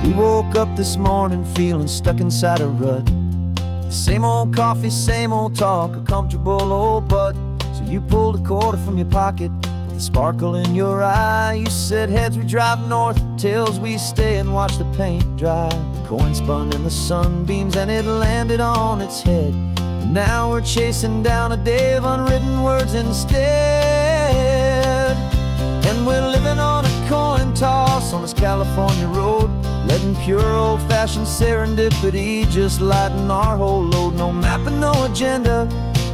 We woke up this morning feeling stuck inside a rut. Same old coffee, same old talk, a comfortable old butt. So you pulled a quarter from your pocket with a sparkle in your eye. You said, heads we drive north, tails we stay and watch the paint dry. The coin spun in the sunbeams and it landed on its head. And now we're chasing down a day of unwritten words instead. And we're living on a coin toss on this California road, letting pure old-fashioned serendipity just lighten our whole load. No map and no agenda,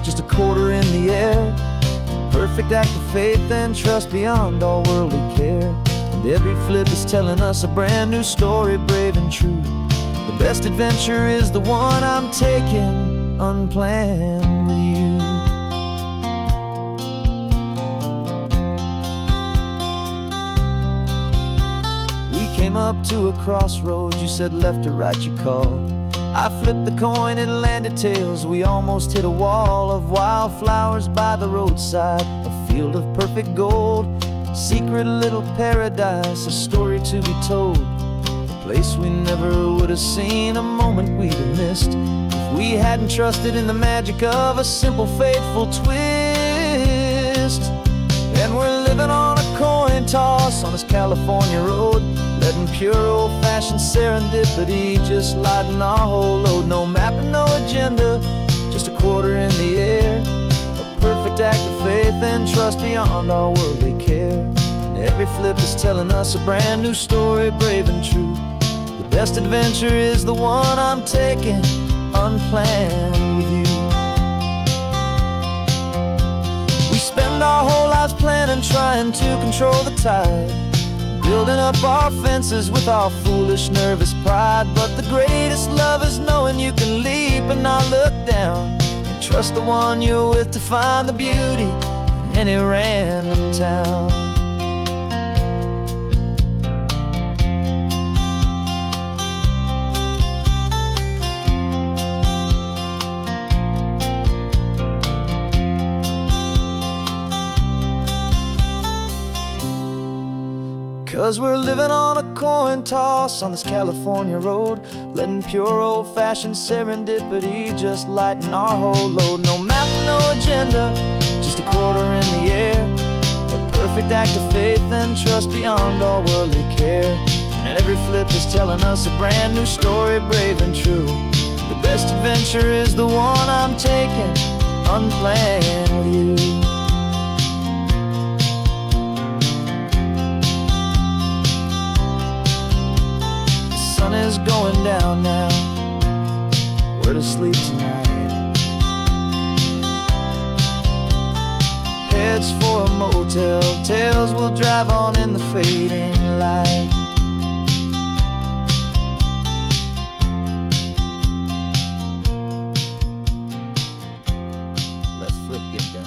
just a quarter in the air. Perfect act of faith and trust beyond all worldly care. And every flip is telling us a brand new story, brave and true. The best adventure is the one I'm taking unplanned with you. Came up to a crossroads, you said left or right you called. I flipped the coin, it landed tails. We almost hit a wall of wildflowers by the roadside, a field of perfect gold, secret little paradise, a story to be told, a place we never would have seen, a moment we'd have missed if we hadn't trusted in the magic of a simple faithful twist. And we're living on a coin toss on this California road, letting pure old-fashioned serendipity just lighten our whole load. No map and no agenda, just a quarter in the air. A perfect act of faith and trust beyond our worldly care. And every flip is telling us a brand new story, brave and true. The best adventure is the one I'm taking unplanned with you. We spend our whole lives planning, trying to control the tide, building up our fences with our foolish, nervous pride. But the greatest love is knowing you can leap and not look down, and trust the one you're with to find the beauty in any random town. Cause we're living on a coin toss on this California road, letting pure old-fashioned serendipity just lighten our whole load. No map, no agenda, just a quarter in the air. A perfect act of faith and trust beyond all worldly care. And every flip is telling us a brand new story, brave and true. The best adventure is the one I'm taking unplanned with you. Sun is going down now, we're to sleep tonight. Heads for a motel, tails will drive on in the fading light. Let's flip get down.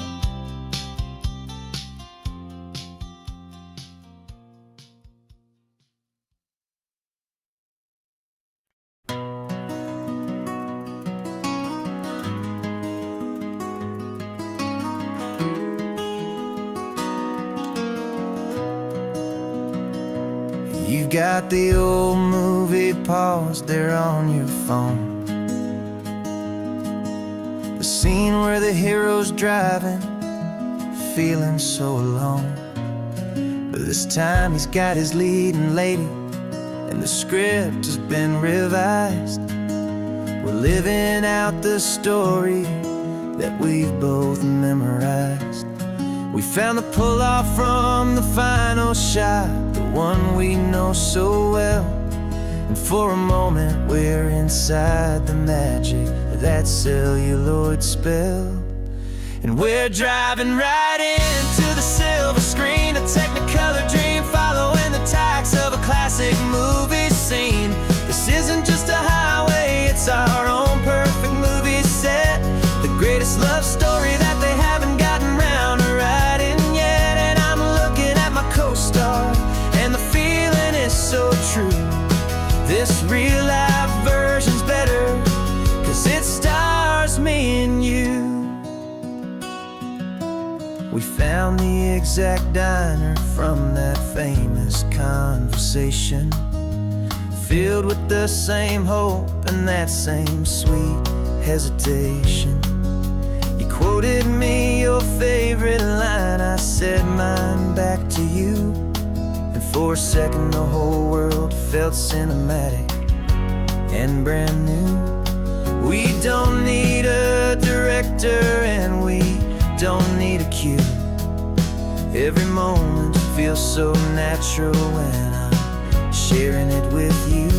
You've got the old movie paused there on your phone, the scene where the hero's driving, feeling so alone. But this time he's got his leading lady, and the script has been revised. We're living out the story that we've both memorized. We found the pull-off from the final shot, the one we know so well. And for a moment we're inside the magic of that celluloid spell. And we're driving right into the silver screen, a Technicolor dream, following the tacks of a classic movie scene. This isn't just a highway, it's our own perfect movie set, the greatest love story that they haven't gotten round to writing yet. And I'm looking at my co-star, and the feeling is so true. This real life version's better, 'cause it stars me and you. We found the exact diner from that famous conversation, filled with the same hope and that same sweet hesitation. You quoted me your favorite line, I said mine back to you, and for a second the whole world felt cinematic and brand new. We don't need a director and we don't need a cue. Every moment feels so natural when I'm sharing it with you.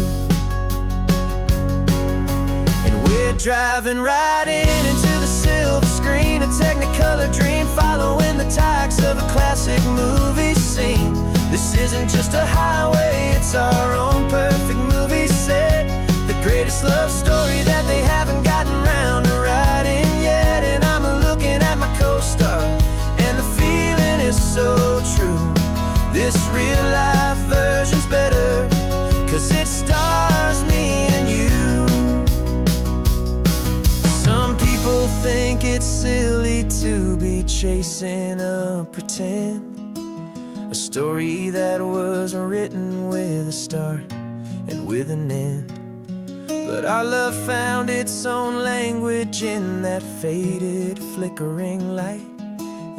And we're driving right into the silver screen, a Technicolor dream, following the tacks of a classic movie scene. This isn't just a highway, it's our own perfect movie set, the greatest love story that they haven't gotten round to writing yet. And I'm looking at my co-star, and the feeling is so true. This real life version's better, 'cause it stars me and you. Some people think it's silly to be chasing a pretend, a story that was written with a start and with an end. But our love found its own language in that faded, flickering light,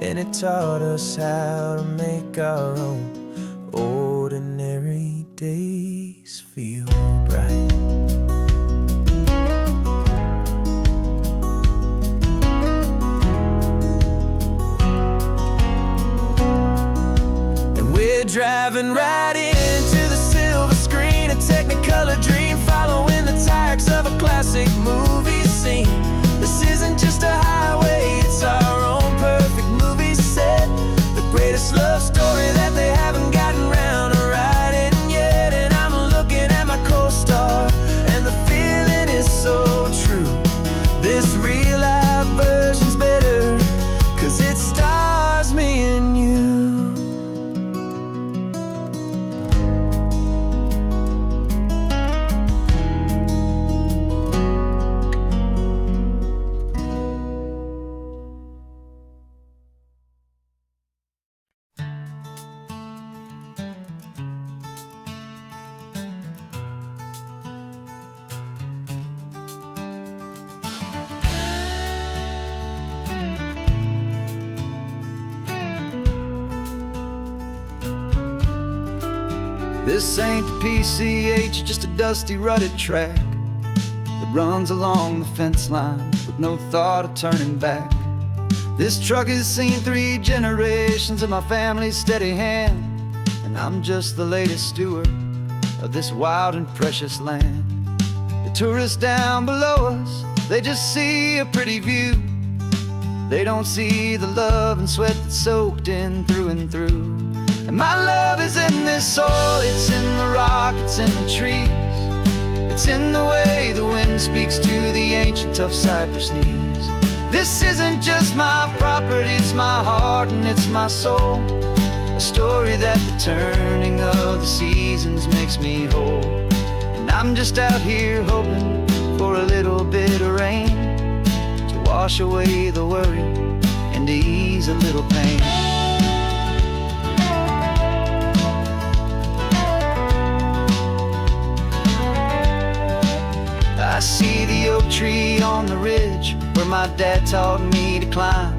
and it taught us how to make our own ordinary days feel bright. And we're driving right into the silver screen, a Technicolor dream, following the tacks of a classic movie scene. This isn't just a highway, it's our own perfect movie set, the greatest love story that they haven't gotten round to writing yet. And I'm looking at my co-star, and the feeling is so true. This real life version's better, 'cause it stars me and you. This ain't the PCH, just a dusty, rutted track that runs along the fence line with no thought of turning back. This truck has seen 3 generations of my family's steady hand, and I'm just the latest steward of this wild and precious land. The tourists down below us, they just see a pretty view. They don't see the love and sweat that's soaked in through and through. And my love is in this soil, it's in the rock, it's in the trees. It's in the way the wind speaks to the ancient tough cypress knees. This isn't just my property, it's my heart and it's my soul, a story that the turning of the seasons makes me whole. And I'm just out here hoping for a little bit of rain to wash away the worry and to ease a little pain. I see the oak tree on the ridge where my dad taught me to climb,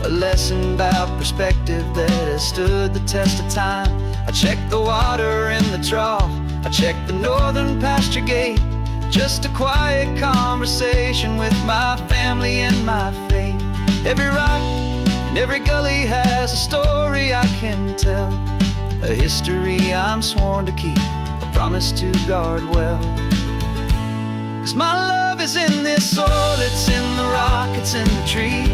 a lesson about perspective that has stood the test of time. I check the water in the trough, I check the northern pasture gate, just a quiet conversation with my family and my faith. Every rock and every gully has a story I can tell, a history I'm sworn to keep, a promise to guard well. 'Cause my love is in this soil, it's in the rock, it's in the trees.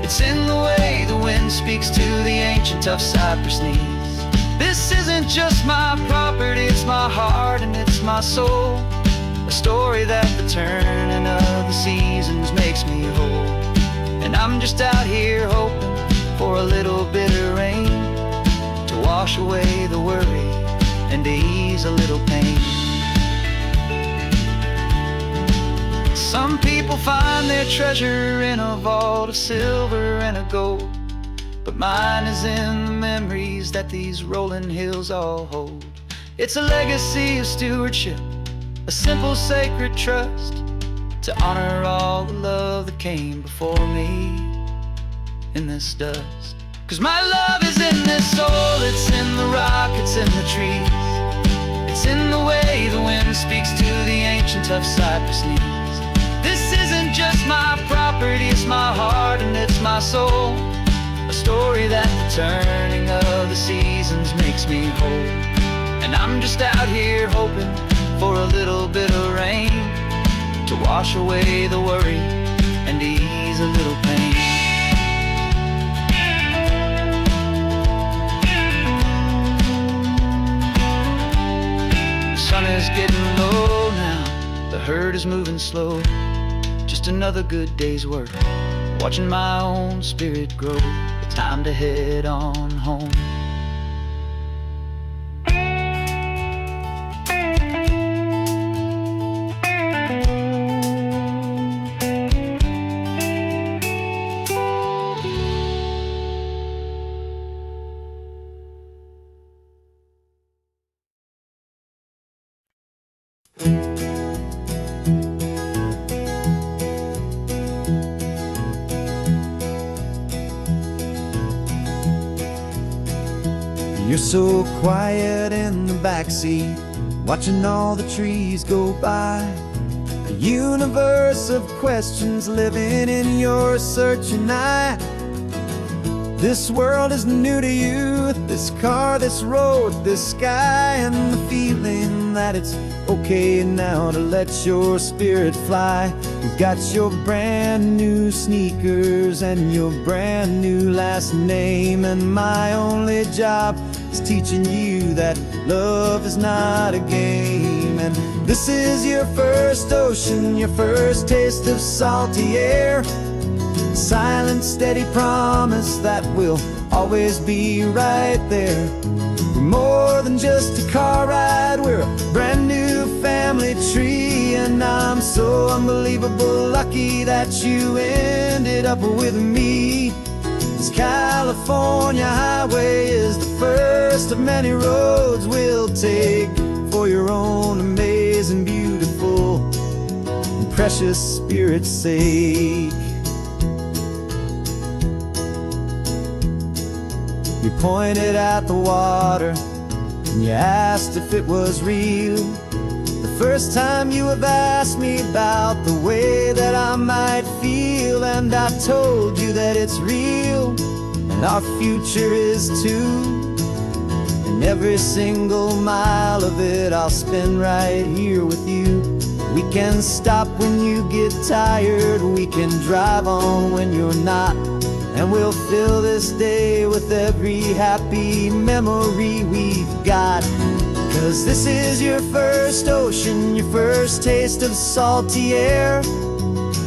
It's in the way the wind speaks to the ancient tough cypress knees. This isn't just my property, it's my heart and it's my soul, a story that the turning of the seasons makes me whole. And I'm just out here hoping for a little bit of rain to wash away the worry and to ease a little pain. Some people find their treasure in a vault of silver and of gold, but mine is in the memories that these rolling hills all hold. It's a legacy of stewardship, a simple sacred trust to honor all the love that came before me in this dust. 'Cause my love is in this soul, it's in the rock, it's in the trees. It's in the way the wind speaks to the ancient tough cypress knees. This isn't just my property, it's my heart and it's my soul. A story that the turning of the seasons makes me whole. And I'm just out here hoping for a little bit of rain to wash away the worry and ease a little pain. The sun is getting low now, the herd is moving slow. Just another good day's work, watching my own spirit grow. Time to head on home. You're so quiet in the backseat, watching all the trees go by. A universe of questions living in your searching eye. This world is new to you, this car, this road, this sky, and the feeling that it's okay now to let your spirit fly. You've got your brand new sneakers and your brand new last name, and my only job is teaching you that love is not a game. And this is your first ocean, your first taste of salty air. Silent, steady promise that we'll always be right there. We're more than just a car ride, we're a brand new family tree. And I'm so unbelievable lucky that you ended up with me. This California highway is the first of many roads we'll take for your own amazing, beautiful, and precious spirit's sake. You pointed at the water and you asked if it was real. The first time you have asked me about the way that I might feel, and I told you that it's real and our future is too. And every single mile of it I'll spend right here with you. We can stop when you get tired, we can drive on when you're not. And we'll fill this day with every happy memory we've got. 'Cause this is your first ocean, your first taste of salty air.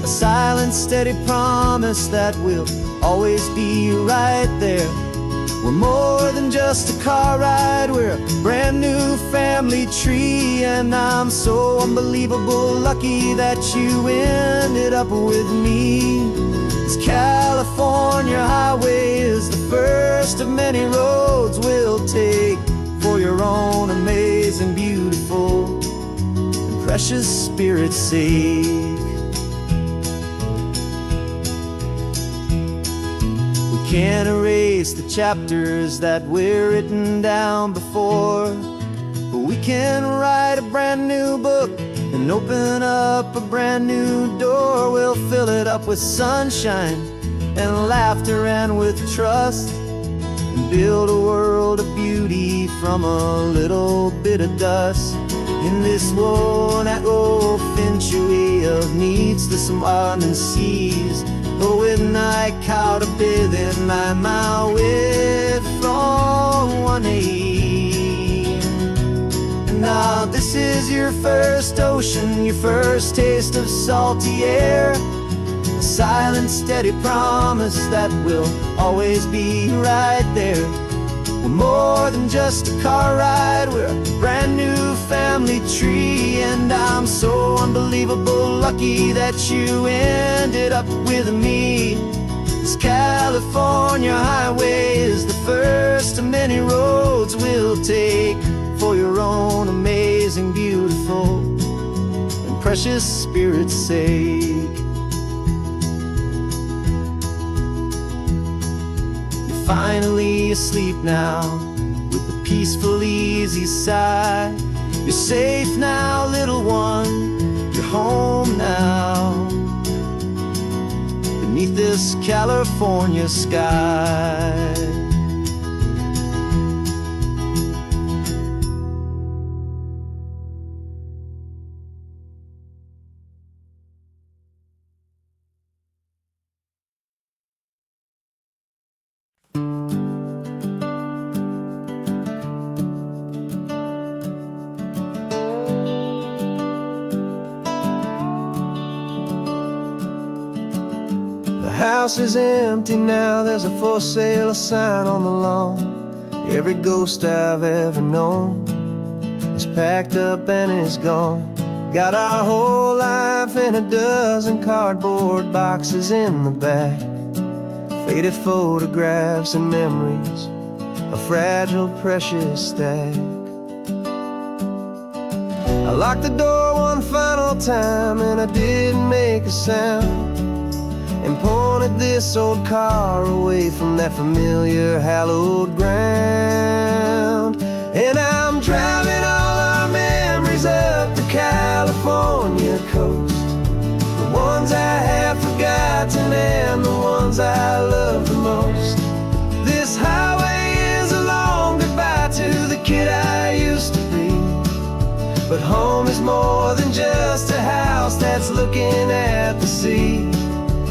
A silent, steady promise that we'll always be right there. We're more than just a car ride, we're a brand new family tree. And I'm so unbelievable lucky that you ended up with me. This California highway is the first of many roads we'll take for your own amazing, beautiful, and precious spirit's sake. We can't erase the chapters that we're written down before, but we can write a brand new book and open up a brand new door. We'll fill it up with sunshine and laughter and with trust, and build a world of beauty from a little bit of dust. In this world that finchuí of needs to some and seas, but with night caught a bit in my way from one aid. Now this is your first ocean, your first taste of salty air. A silent, steady promise that we'll always be right there. We're more than just a car ride, we're a brand new family tree. And I'm so unbelievable lucky that you ended up with me. This California highway is the first of many roads we'll take for your own precious spirit's sake. You're finally asleep now, with a peaceful, easy sigh. You're safe now, little one, you're home now, beneath this California sky. The house is empty now, there's a for sale sign on the lawn. Every ghost I've ever known is packed up and is gone. Got our whole life in a dozen cardboard boxes in the back. Faded photographs and memories, a fragile, precious stack. I locked the door one final time and I didn't make a sound, and pointed this old car away from that familiar hallowed ground. And I'm driving all our memories up the California coast, the ones I have forgotten and the ones I love the most. This highway is a long goodbye to the kid I used to be, but home is more than just a house that's looking at the sea.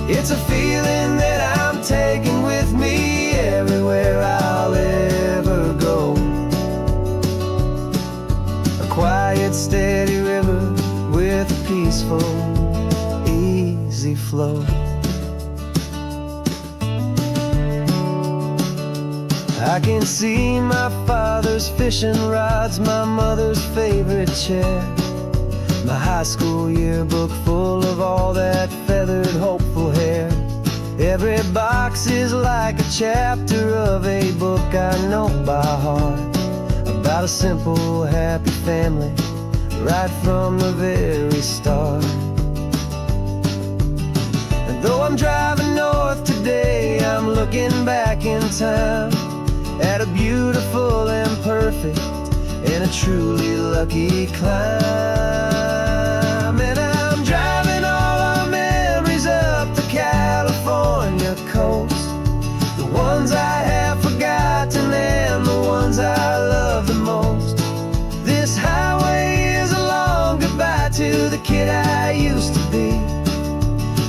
It's a feeling that I'm taking with me everywhere I'll ever go. A quiet, steady river with a peaceful, easy flow. I can see my father's fishing rods, my mother's favorite chair, my high school yearbook full of all that feathered, hopeful hair. Every box is like a chapter of a book I know by heart, about a simple, happy family right from the very start. And though I'm driving north today, I'm looking back in time at a beautiful and perfect and a truly lucky climb. And I'm driving all our memories up the California coast, the ones I have forgotten and the ones I love the most. This highway is a long goodbye to the kid I used to be,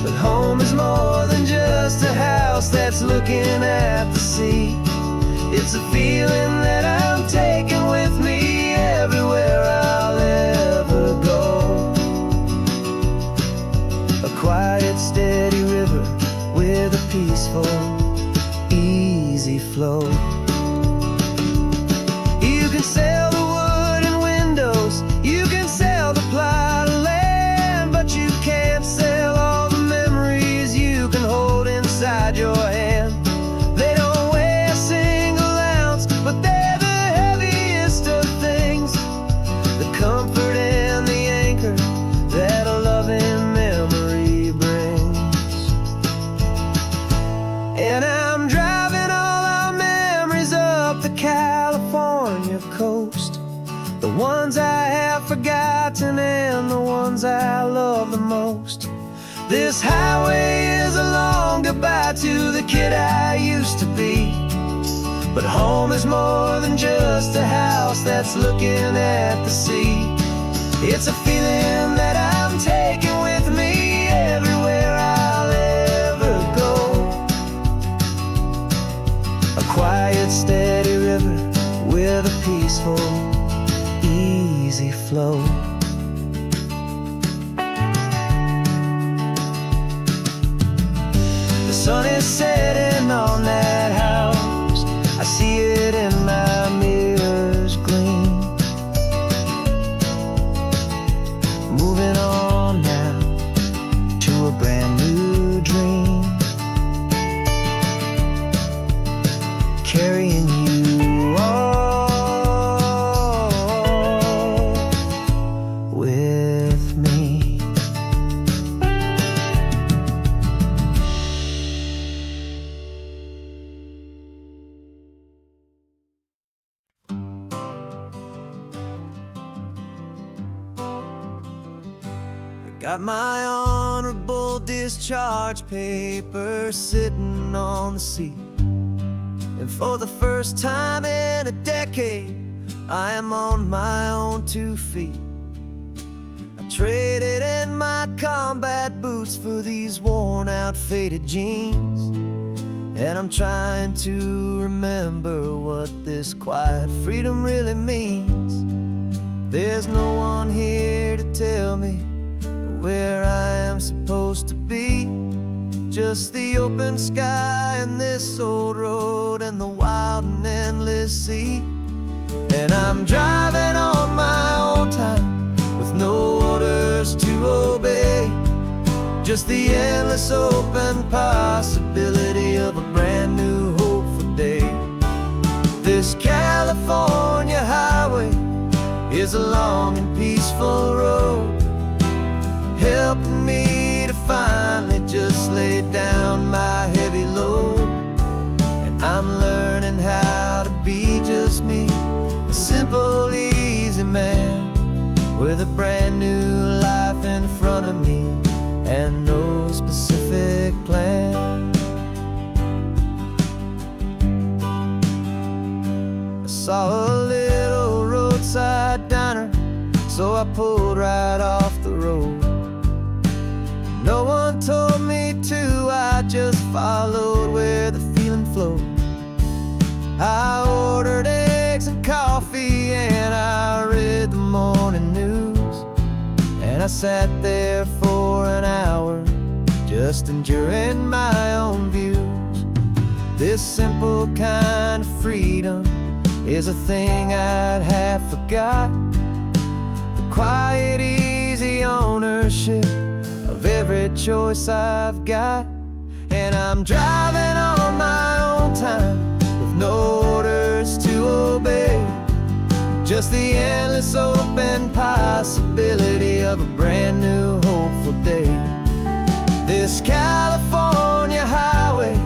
but home is more than just a house that's looking at the sea. It's a feeling that I'm taking with me everywhere I'll ever go. A quiet, steady river with a peaceful, easy flow. You can sell the wood and windows, you can sell the plot of land, but you can't sell all the memories you can hold inside your hand. They don't weigh a single ounce, but they're the heaviest of things, the comfort and the anchor that a loving memory brings. And I'm driving all our memories up the California coast, the ones I have forgotten and the ones I love the most. This highway is a long goodbye to the kid I used to be, but home is more than just a house that's looking at the sea. It's a feeling that I'm taking with me everywhere I'll ever go. A quiet, steady river with a peaceful, easy flow. The sun is setting on that house, I see it in my mirror's gleam. Moving on now to a brand new dream, carrying you all with me. Got my honorable discharge paper sitting on the seat, and for the first time in a decade, I am on my own 2 feet. I traded in my combat boots for these worn out faded jeans, and I'm trying to remember what this quiet freedom really means. There's no one here to tell me where I am supposed to be, just the open sky and this old road and the wild and endless sea. And I'm driving on my own time with no orders to obey, just the endless open possibility of a brand new hopeful day. This California highway is a long and peaceful road, helping me to finally just lay down my heavy load. And I'm learning how to be just me, a simple, easy man with a brand new life in front of me and no specific plan. I saw a little roadside diner, so I pulled right off the road. No one told me to, I just followed where the feeling flowed. I ordered eggs and coffee and I read the morning news, and I sat there for an hour just enduring my own views. This simple kind of freedom is a thing I'd have forgot, the quiet, easy ownership of every choice I've got. And I'm driving on my own time with no orders to obey, just the endless open possibility of a brand new hopeful day. This California highway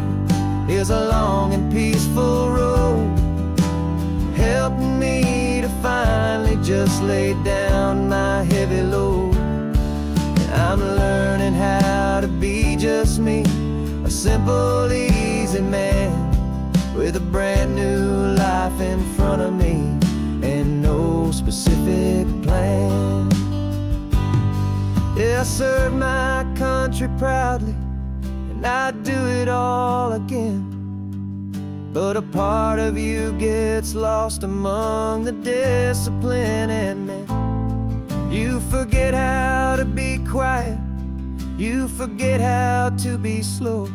is a long and peaceful road, helping me to finally just lay down my heavy load. I'm learning how to be just me, a simple, easy man with a brand new life in front of me and no specific plan. Yeah, I serve my country proudly and I'd do it all again, but a part of you gets lost among the discipline, and then you forget how to be quiet, you forget how to be slow,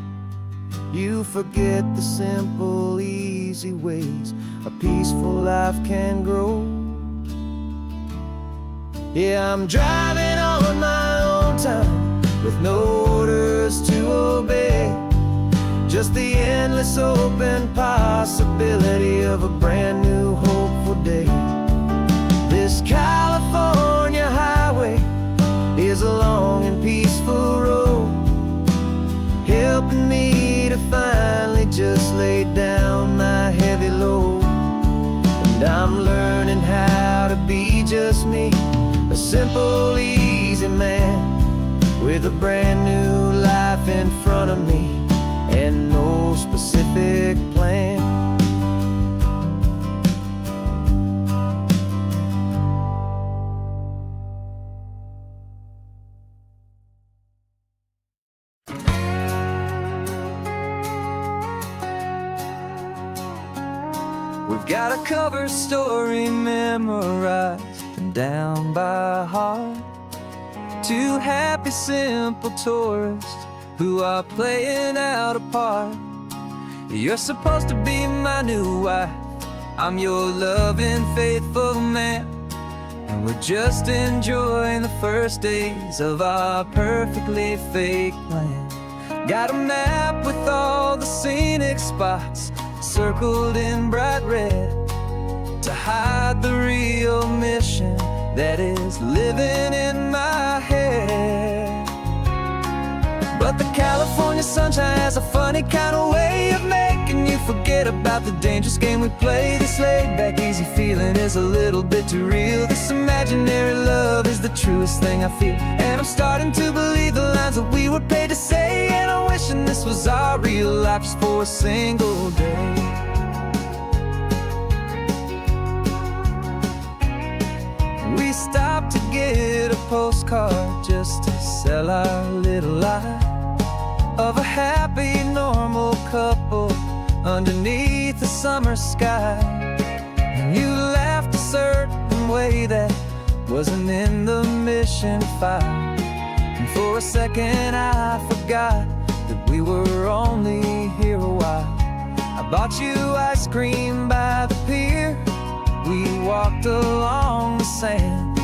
you forget the simple, easy ways a peaceful life can grow. Yeah, I'm driving on my own time with no orders to obey, just the endless open possibility of a brand new hopeful day. This California highway is a long and peaceful road, helping me to finally just lay down my heavy load. And I'm learning how to be just me, a simple, easy man with a brand new life in front of me and no specific plan. We've got a cover story memorized and down by heart, 2 happy, simple tourists who are playing out a part. You're supposed to be my new wife, I'm your loving, faithful man, and we're just enjoying the first days of our perfectly fake plan. Got a map with all the scenic spots circled in bright red to hide the real mission that is living in my head. But the California sunshine has a funny kind of way of making you forget about the dangerous game we play. This laid back, easy feeling is a little bit too real. This imaginary love is the the truest thing I feel. And I'm starting to believe the lines that we were paid to say. And I'm wishing this was our real life just for a single day. We stopped to get a postcard just to sell our little lie of a happy, normal couple underneath the summer sky. And you laughed a certain way that wasn't in the mission file. And for a second I forgot that we were only here a while. I bought you ice cream by the pier. We walked along the sand,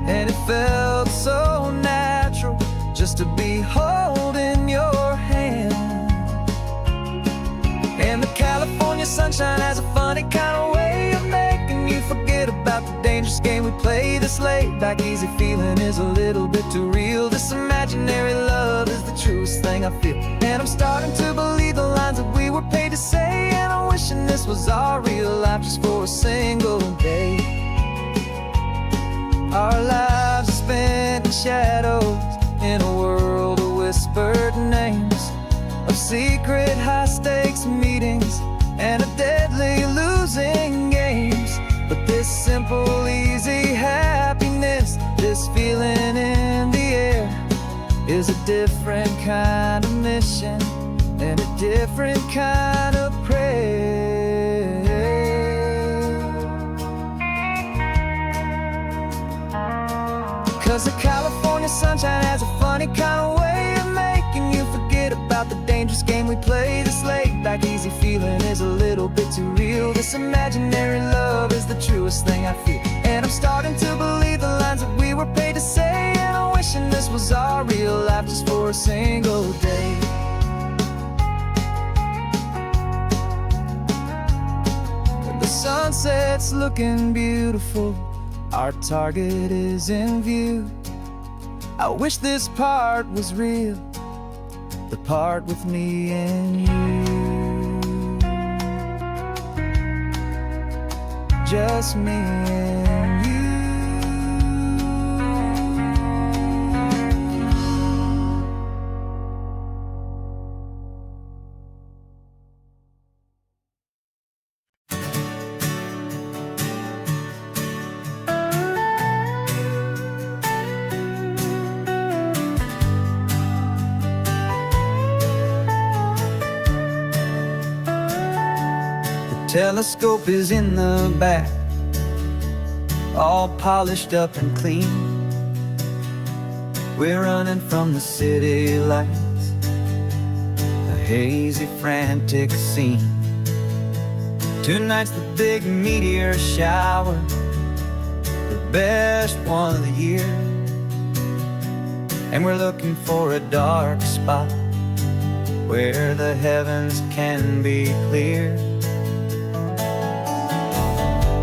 and it felt so natural just to be holding your hand. And the California sunshine has a funny kind of way of making you forget about the dangerous game we play. This laid back easy feeling is a little bit too real. This imaginary love is the truest thing I feel. And I'm starting to believe the lines that we were paid to say. And I'm wishing this was our real life just for a single day. Our lives are spent in shadows, in a world of whispered names, of secret high-stakes meetings and of deadly losing games. But this simple, easy happiness, this feeling in the air, is a different kind of mission and a different kind of prayer. 'Cause the California sunshine has a funny kind of way of making you forget about the dangerous game we play. This laid back easy feeling is a little bit too real. This imaginary love is the truest thing I feel. And I'm starting to believe the lines that we were paid to say. And I'm wishing this was our real life just for a single day. The sunset's looking beautiful, our target is in view. I wish this part was real, the part with me and you. Just me and you. Telescope is in the back, all polished up and clean. We're running from the city lights, a hazy, frantic scene. Tonight's the big meteor shower, the best one of the year. And we're looking for a dark spot where the heavens can be clear.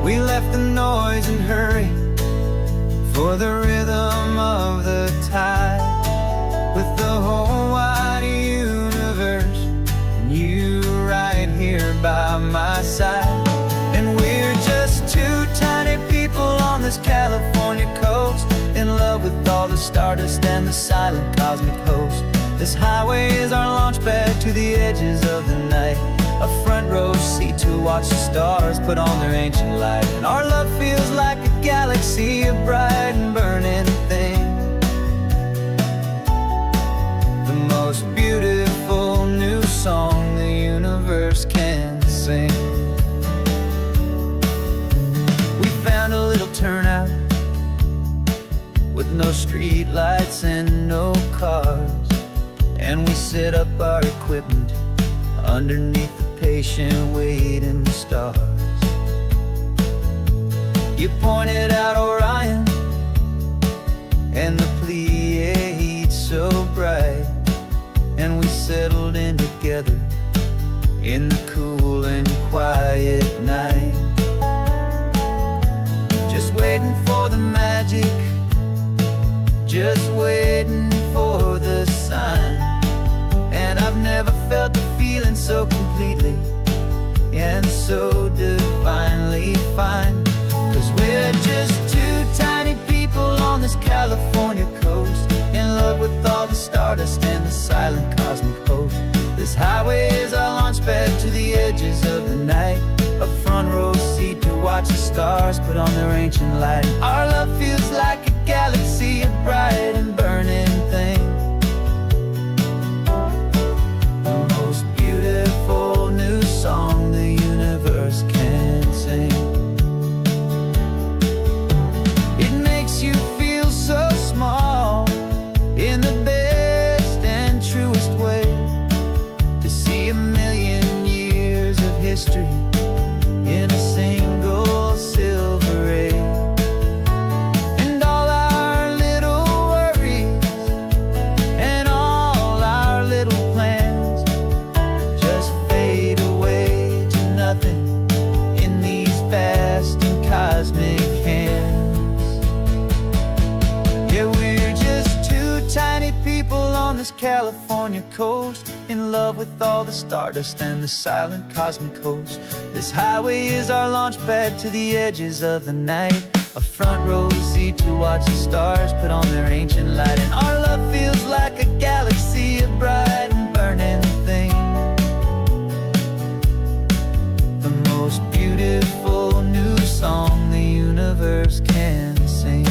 We left the noise and hurry for the rhythm of the tide, with the whole wide universe and you right here by my side. And we're just two tiny people on this California coast, in love with all the stardust and the silent cosmic host. This highway is our launch pad to the edges of the night, a front row seat to watch the stars put on their ancient light. And our love feels like a galaxy, a bright and burning thing, the most beautiful new song the universe can sing. We found a little turnout with no street lights and no cars, and we set up our equipment underneath the patient waiting stars. You pointed out Orion and the Pleiades so bright, and we settled in together in the cool and quiet night, just waiting for the magic, just waiting for the sign. And I've never felt the feeling so completely and so divinely fine. 'Cause we're just two tiny people on this California watch the stars put on their ancient light. Our love feels like a galaxy of bright and burning things. The most beautiful new song the universe can sing. It makes you feel so small in the best and truest way, to see 1,000,000 years of history in a single silver ray. And all our little worries and all our little plans just fade away to nothing in these vast and cosmic hands. Yeah, we're just two tiny people on this California coast, in love with all the stardust and the silent cosmic host. This highway is our launch pad to the edges of the night, a front row seat to watch the stars put on their ancient light. And our love feels like a galaxy of bright and burning things. The most beautiful new song the universe can sing.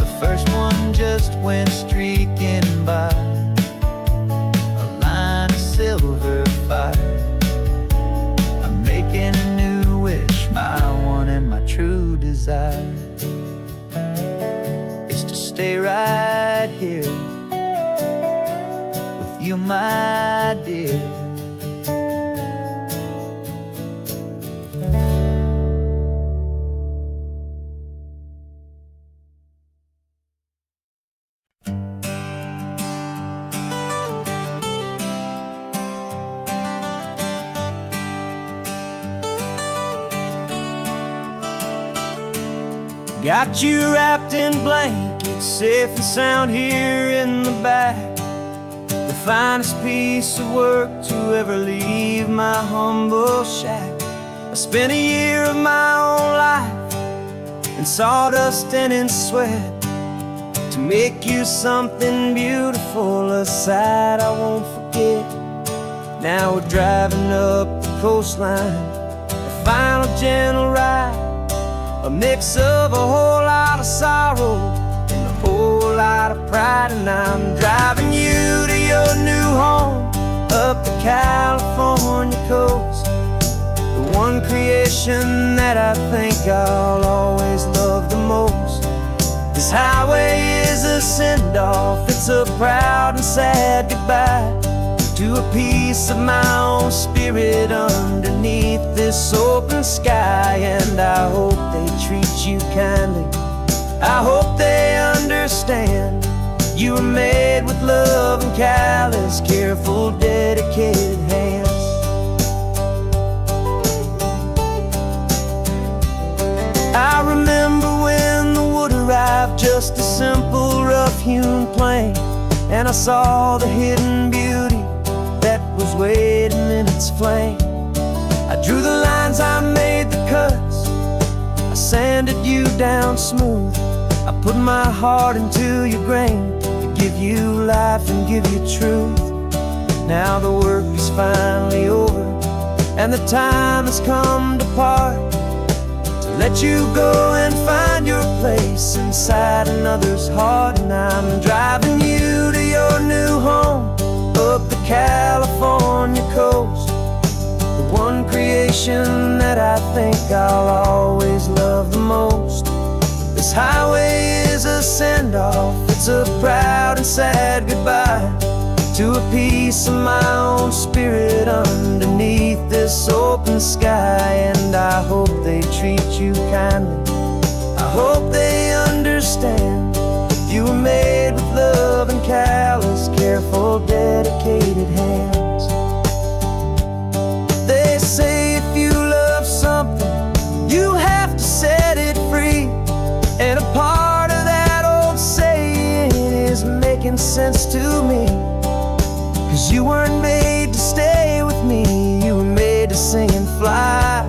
The first one just went streaking by, a line of silver fire. I'm making a new wish, my one and my true desire is to stay right here with you, my dear. Got you wrapped in blankets, safe and sound here in the back. The finest piece of work to ever leave my humble shack. I spent a year of my own life in sawdust and in sweat to make you something beautiful, a sight I won't forget. Now we're driving up the coastline, a final gentle ride, a mix of a whole lot of sorrow and a whole lot of pride. And I'm driving you to your new home up the California coast, the one creation that I think I'll always love the most. This highway is a send-off, it's a proud and sad goodbye to a piece of my own spirit underneath this open sky. And I hope they treat you kindly, I hope they understand you were made with love and callous, careful, dedicated hands. I remember when the wood arrived, just a simple rough-hewn plank, and I saw the hidden beauty that was waiting in its flame. I drew the lines, I made the cuts, I sanded you down smooth. I put my heart into your grain to give you life and give you truth. Now the work is finally over and the time has come to part, to let you go and find your place inside another's heart. And I'm driving you to your new home up the California coast, the one creation that I think I'll always love the most. This highway is a send-off, it's a proud and sad goodbye to a piece of my own spirit underneath this open sky. And I hope they treat you kindly, I hope they understand you were made with love and callous, careful, dedicated hands. They say if you love something, you have to set it free. And a part of that old saying is making sense to me, 'cause you weren't made to stay with me, you were made to sing and fly,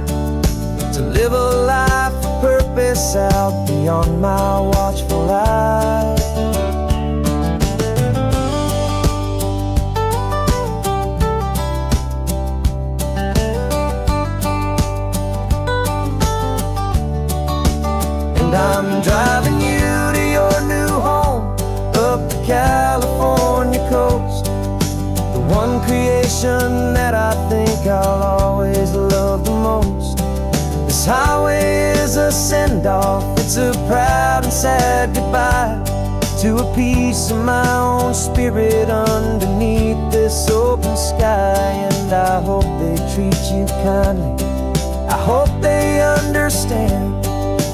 to live a life of purpose out beyond my watchful eye. driving you to your new home up the California coast. The one creation that I think I'll always love the most. This highway is a send-off, it's a proud and sad goodbye to a piece of my own spirit underneath this open sky. And I hope they treat you kindly, I hope they understand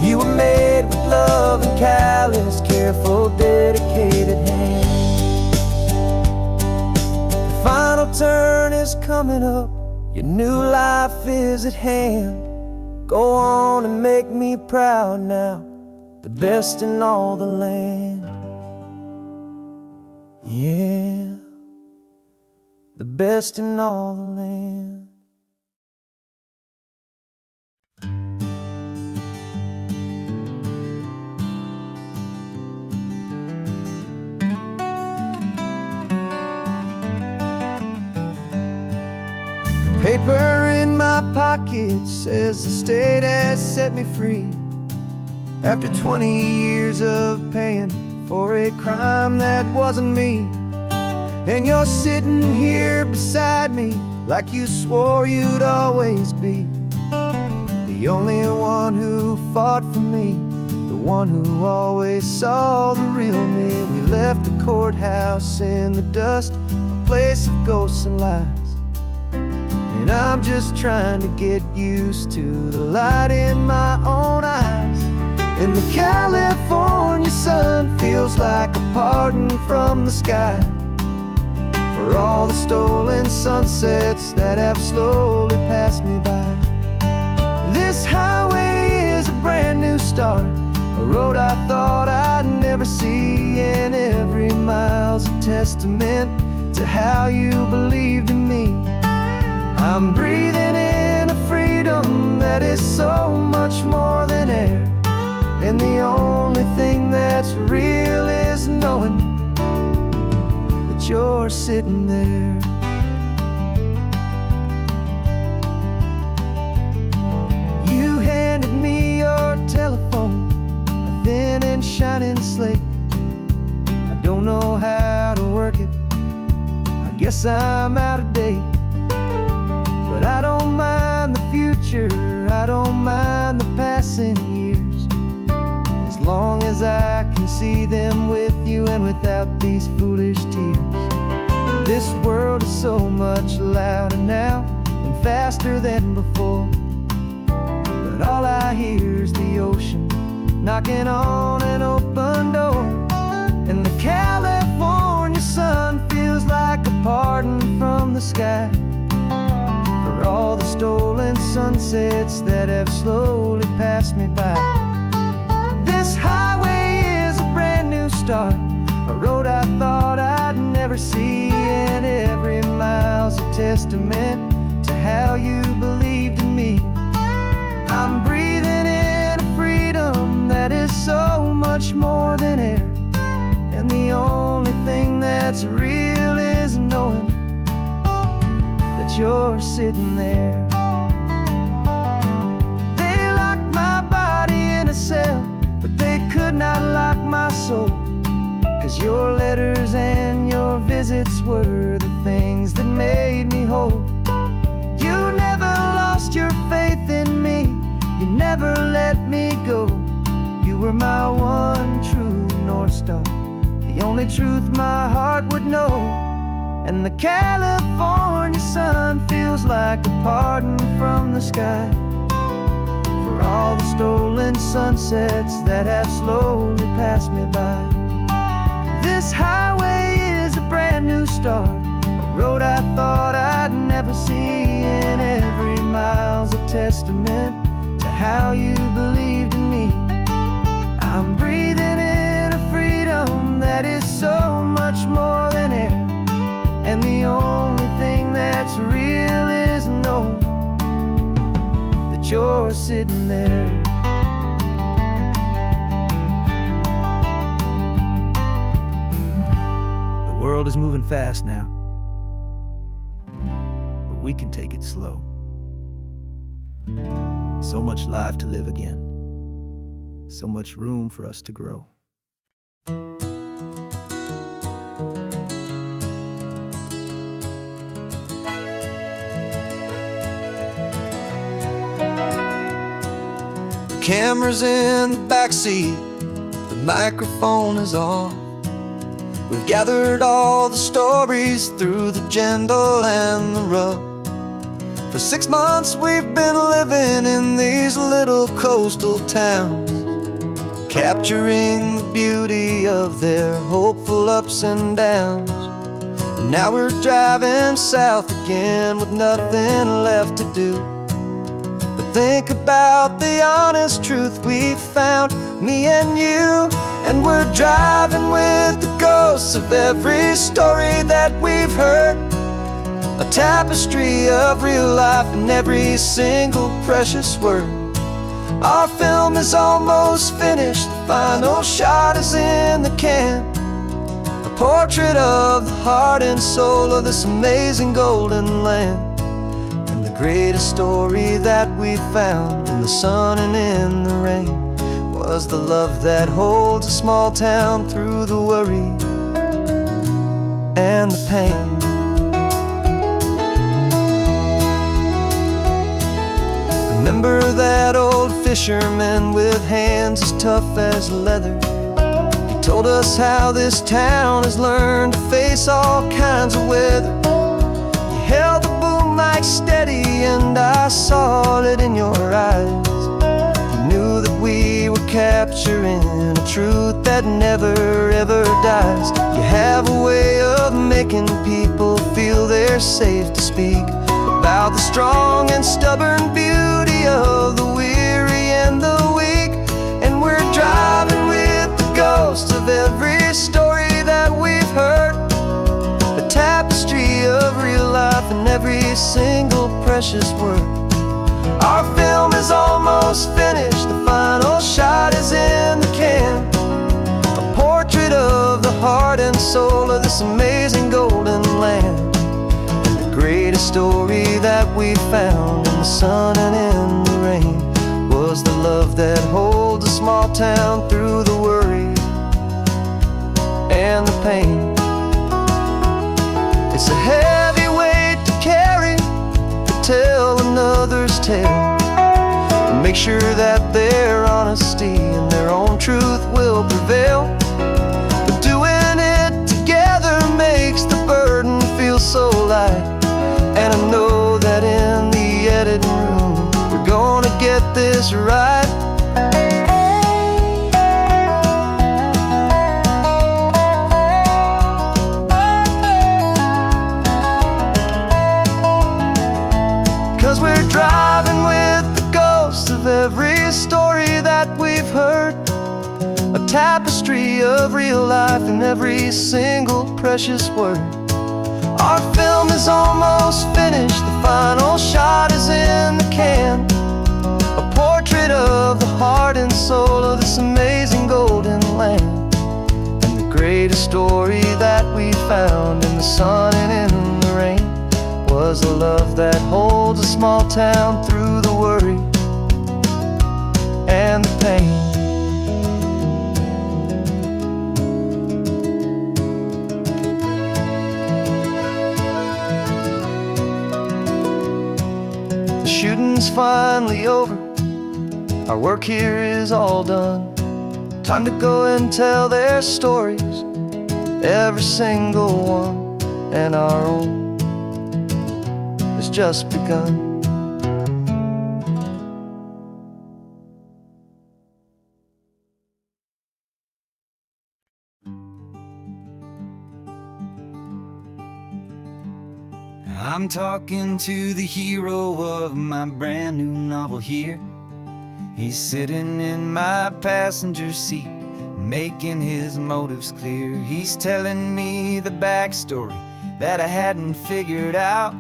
you were made with love and callous, careful, dedicated hands. The final turn is coming up, your new life is at hand. Go on and make me proud now, the best in all the land. Yeah, the best in all the land. Paper in my pocket says the state has set me free after 20 years of paying for a crime that wasn't me. And you're sitting here beside me like you swore you'd always be the only one who fought for me, the one who always saw the real me. We left the courthouse in the dust, a place of ghosts and lies. And I'm just trying to get used to the light in my own eyes. And the California sun feels like a pardon from the sky for all the stolen sunsets that have slowly passed me by. This highway is a brand new start, a road I thought I'd never see. And every mile's a testament to how you believed in me. I'm breathing in a freedom that is so much more than air. And the only thing that's real is knowing that you're sitting there. You handed me your telephone, a thin and shining slate. I don't know how to work it, I guess I'm out of date. But I don't mind the future, I don't mind the passing years, as long as I can see them with you and without these foolish tears. This world is so much louder now and faster than before, but all I hear is the ocean knocking on an open door. And the California sun feels like a pardon from the sky for all the stolen sunsets that have slowly passed me by. This highway is a brand new start, a road I thought I'd never see. And every mile's a testament to how you believed in me. I'm breathing in a freedom that is so much more than air. And the only thing that's real is knowing that you're sitting there. They locked my body in a cell, but they could not lock my soul. 'Cause your letters and your visits were the things that made me whole. You never lost your faith in me, you never let me go. You were my one true North Star, the only truth my heart would know. And the California sun feels like a pardon from the sky for all the stolen sunsets that have slowly passed me by. This highway is a brand new start, a road I thought I'd never see. And every mile's a testament to how you believed in me. I'm breathing in a freedom that is so much more than air. And the only thing that's real is knowing that you're sitting there. The world is moving fast now, but we can take it slow. So much life to live again, so much room for us to grow. The camera's in the backseat, the microphone is on. We've gathered all the stories through the gentle and the rough. For 6 months we've been living in these little coastal towns, capturing the beauty of their hopeful ups and downs. And now we're driving south again with nothing left to do but think about the honest truth we found, me and you. And we're driving with the ghosts of every story that we've heard, a tapestry of real life in every single precious word. Our film is almost finished, the final shot is in the can, a portrait of the heart and soul of this amazing golden land. And the greatest story that we found in the sun and in the rain was the love that holds a small town through the worry and the pain. Remember that old fisherman with hands as tough as leather? He told us how this town has learned to face all kinds of weather. You held the boom mic steady and I saw it in your eyes. You knew that we were capturing a truth that never ever dies. You have a way of making people feel they're safe to speak about the strong and stubborn beauty of the weary and the weak. And we're driving with the ghosts of every story that we've heard, a tapestry of real life in every single precious word. Our film is almost finished, the final shot is in the can, a portrait of the heart and soul of this amazing golden land. The greatest story that we found in the sun and in the rain was the love that holds a small town through the worry and the pain. It's a heavy weight to carry, to tell another's tale, and make sure that their honesty and their own truth will prevail. But doing it together makes the burden feel so light. And I know that in the editing room we're gonna get this right. 'Cause we're driving with the ghosts of every story that we've heard, a tapestry of real life in every single precious word. Our film is almost finished, the final shot is in the can, a portrait of the heart and soul of this amazing golden land. And the greatest story that we found in the sun and in the rain was a love that holds a small town through the worry and the pain. Shooting's finally over, our work here is all done. Time to go and tell their stories, every single one, and our own has just begun. I'm talking to the hero of my brand new novel here. He's sitting in my passenger seat, making his motives clear. He's telling me the backstory that I hadn't figured out.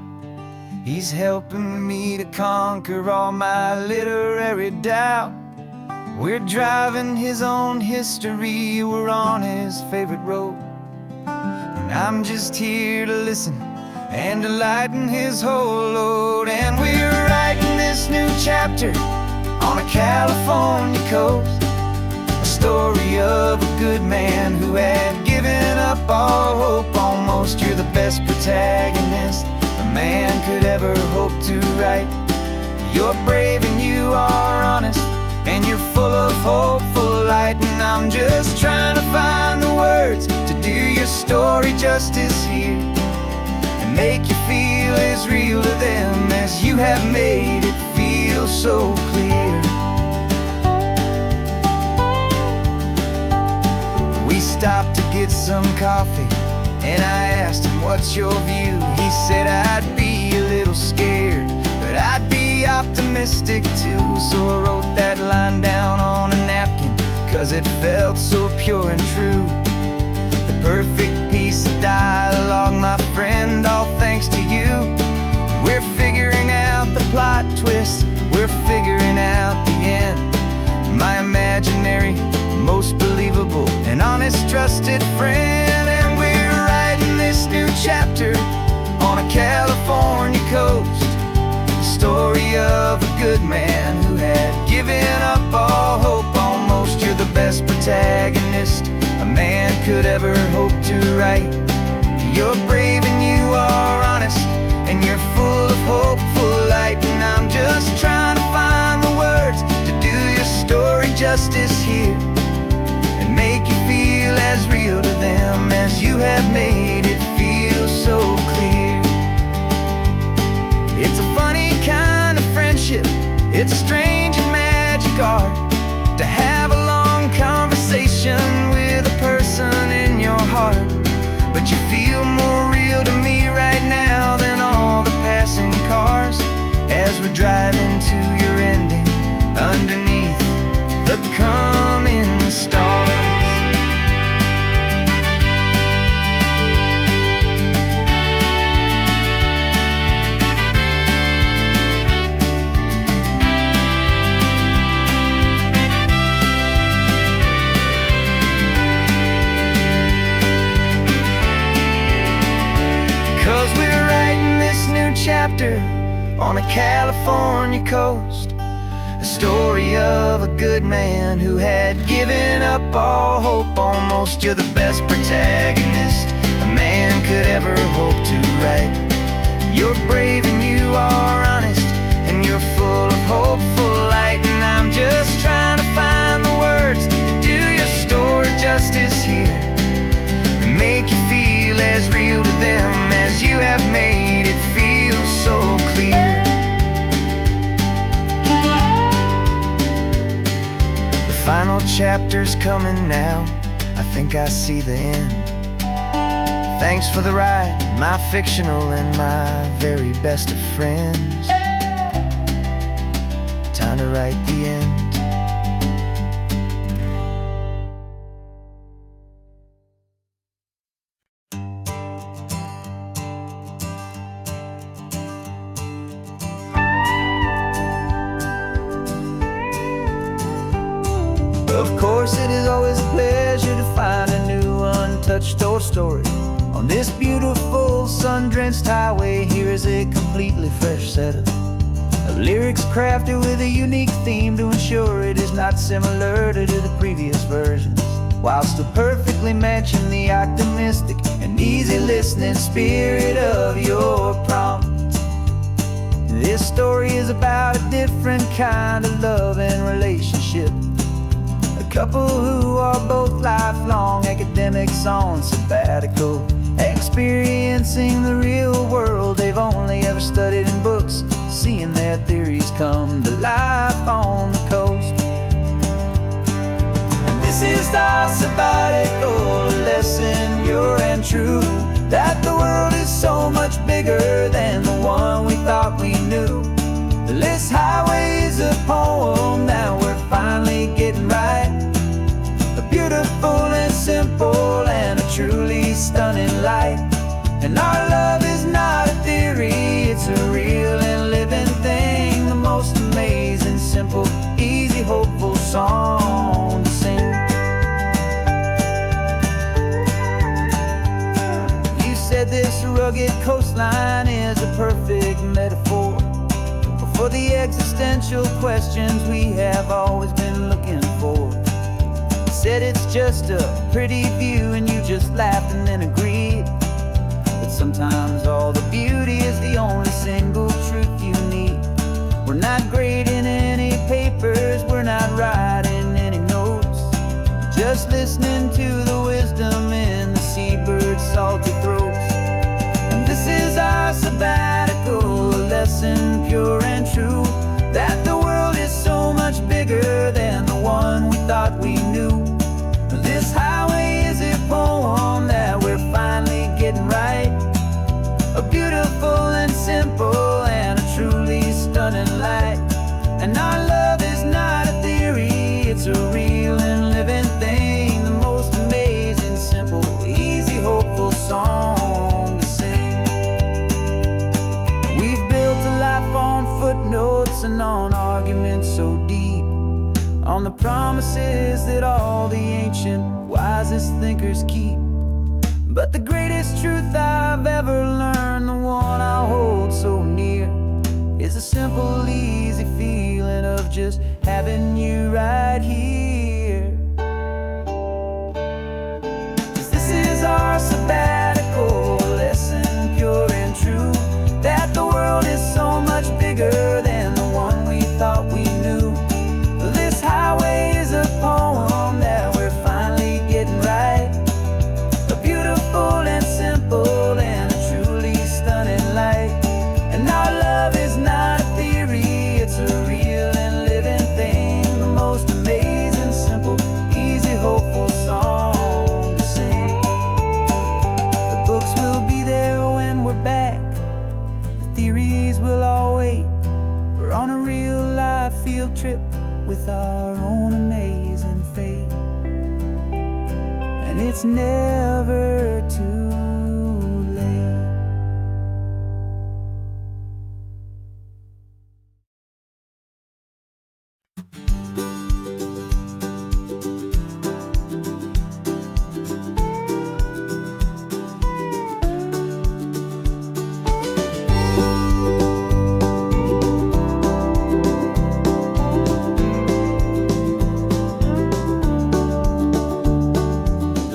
He's helping me to conquer all my literary doubt. We're driving his own history, we're on his favorite road, and I'm just here to listen and to lighten his whole load. And we're writing this new chapter on a California coast, story of a good man who had given up all hope almost. You're the best protagonist a man could ever hope to write. You're brave and you are honest, and you're full of hopeful light. And I'm just trying to find the words to do your story justice here, and make you feel as real to them as you have made it feel so clear. We stopped to get some coffee, and I asked him, what's your view? He said, I'd be a little scared, but I'd be optimistic too. So I wrote that line down on a napkin, 'cause it felt so pure and true. The perfect piece of dialogue, my friend, all thanks to you. We're figuring out the plot twist, we're figuring out the end. My imaginary, most believable and honest trusted friend. And we're writing this new chapter on a California coast, the story of a good man who had given up all hope almost. You're the best protagonist a man could ever hope to write. You're brave and you are honest, and you're full of hopeful light. And I'm just trying to find the words to do your story justice here, and make you feel as real to them as you have made it feel so clear. It's a funny kind of friendship, it's a strange and magic art to have a long conversation with a person in your heart. But you feel more real to me right now than all the passing cars, as we're driving to your ending underneath the coming stars. 'Cause we're writing this new chapter on a California coast, a story of a good man who had given up all hope almost. You're the best protagonist a man could ever hope to write. You're brave and you are honest, and you're full of hopeful light. And I'm just trying to find the words to do your story justice here, and make you feel as real to them as you have made it feel so clear. The final chapter's coming now, I think I see the end. Thanks for the ride, my fictional and my very best of friends. Time to write the end. Of course, it is always a pleasure to find a new untouched old story on this beautiful sun-drenched highway. Here is a completely fresh set of lyrics crafted with a unique theme to ensure it is not similar to the previous versions, while still perfectly matching the optimistic and easy listening spirit of your prompt. This story is about a different kind of love and relationship, a couple who are both lifelong academics on sabbatical, experiencing the real world they've only ever studied in books, seeing their theories come to life on the coast. And this is our sabbatical lesson, pure and true, that the world is so much bigger than the one we thought we knew. This highway is a poem that we're finally getting right, a beautiful and simple and a truly stunning light. And our love is not a theory, it's a real and living thing, the most amazing, simple, easy, hopeful song to sing. You said this rugged coastline is a perfect metaphor for the existential questions we have always been looking for. said it's just a pretty view, and you just laughed and then agreed. But sometimes all the beauty is the only single truth you need. We're not grading any papers, we're not writing any notes, just listening to the wisdom in the seabird's salty throats. And this is our sabbatical, a lesson pure and true, that the world is so much bigger than the one we thought we knew. This highway is a poem that we're finally getting right, a beautiful and simple and a truly stunning light. And our love is not a theory, it's a real and living thing, the most amazing, simple, easy, hopeful song to sing. We've built a life on footnotes and on arguments so deep, on the promises that all the ancient wisest thinkers keep. But the greatest truth I've ever learned, the one I hold so near, is a simple, easy feeling of just having you right here. 'Cause this is our sabbatical, lesson pure and true, that the world is so much bigger than the one we thought we knew. This highway is a poem that we're finally getting right, a beautiful and simple and a truly stunning light. And our love is not a theory, it's a real and living thing, the most amazing, simple, easy, hopeful song to sing. The books will be there when we're back, the theories will all wait. We're on a real life field trip with our own amazing fate, and it's never too late.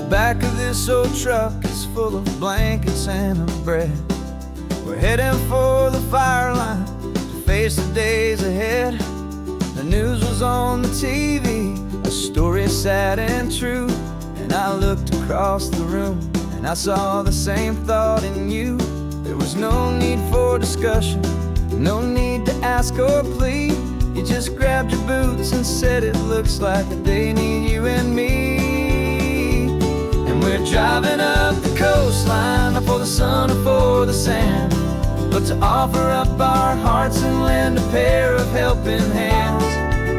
Back of this old truck is full of blankets and of bread. We're heading for the fire line to face the days ahead. The news was on the TV, a story sad and true, and I looked across the room and I saw the same thought in you. There was no need for discussion, no need to ask or plead. You just grabbed your boots and said it looks like they need you and me. We're driving up the coastline, not for the sun or for the sand, but to offer up our hearts and lend a pair of helping hands.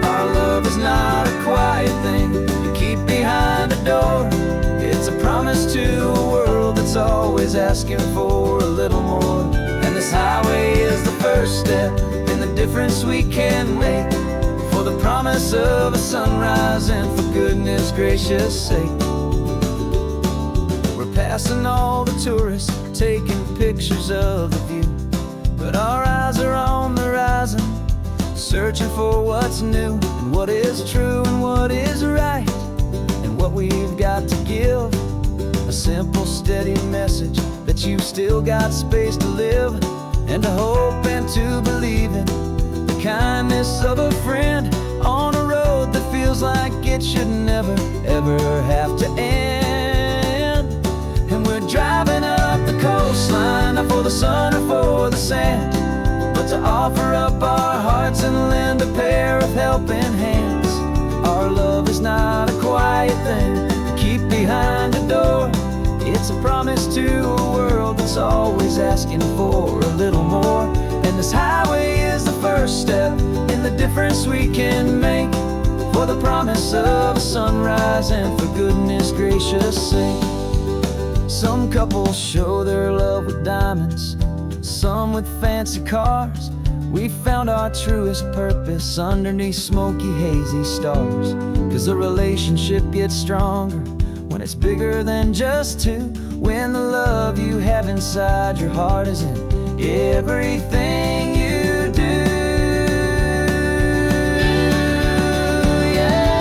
Our love is not a quiet thing you keep behind a door. It's a promise to a world that's always asking for a little more. And this highway is the first step in the difference we can make, for the promise of a sunrise and for goodness gracious sake. Passing all the tourists, taking pictures of the view, but our eyes are on the horizon, searching for what's new and what is true and what is right, and what we've got to give. A simple, steady message that you've still got space to live, and to hope and to believe in the kindness of a friend on a road that feels like it should never, ever have to end. And we're driving up the coastline, not for the sun or for the sand, but to offer up our hearts and lend a pair of helping hands. Our love is not a quiet thing to keep behind a door. It's a promise to a world that's always asking for a little more. And this highway is the first step in the difference we can make, for the promise of a sunrise and for goodness gracious sake. Some couples show their love with diamonds, some with fancy cars. We found our truest purpose underneath smoky, hazy stars. 'Cause the relationship gets stronger when it's bigger than just two, when the love you have inside your heart is in everything you do. Yeah.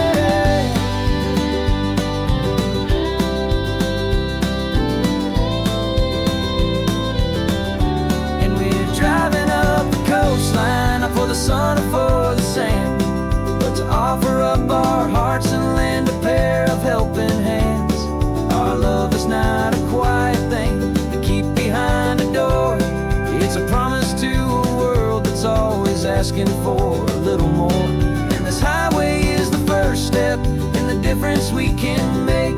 asking for a little more. And this highway is the first step in the difference we can make,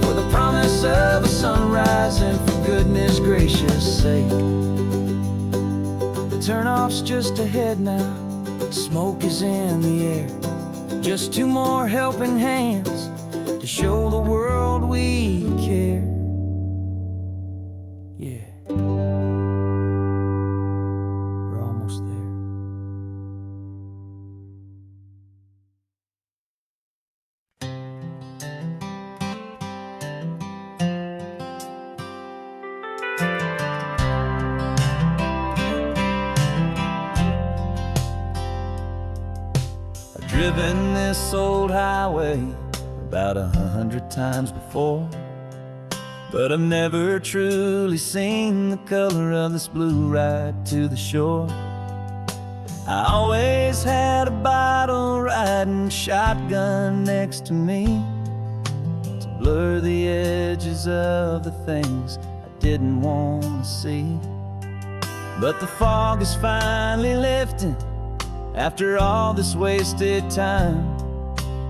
for the promise of a sunrise and for goodness gracious sake. The turnoff's just ahead now, smoke is in the air. Just two more helping hands to show the world we care. Yeah, we're almost there. I've driven this old highway about 100 times before, but I've never truly seen the color of this blue ride to the shore. I always had a bottle riding shotgun next to me to blur the edges of the things I didn't want to see. But the fog is finally lifting after all this wasted time,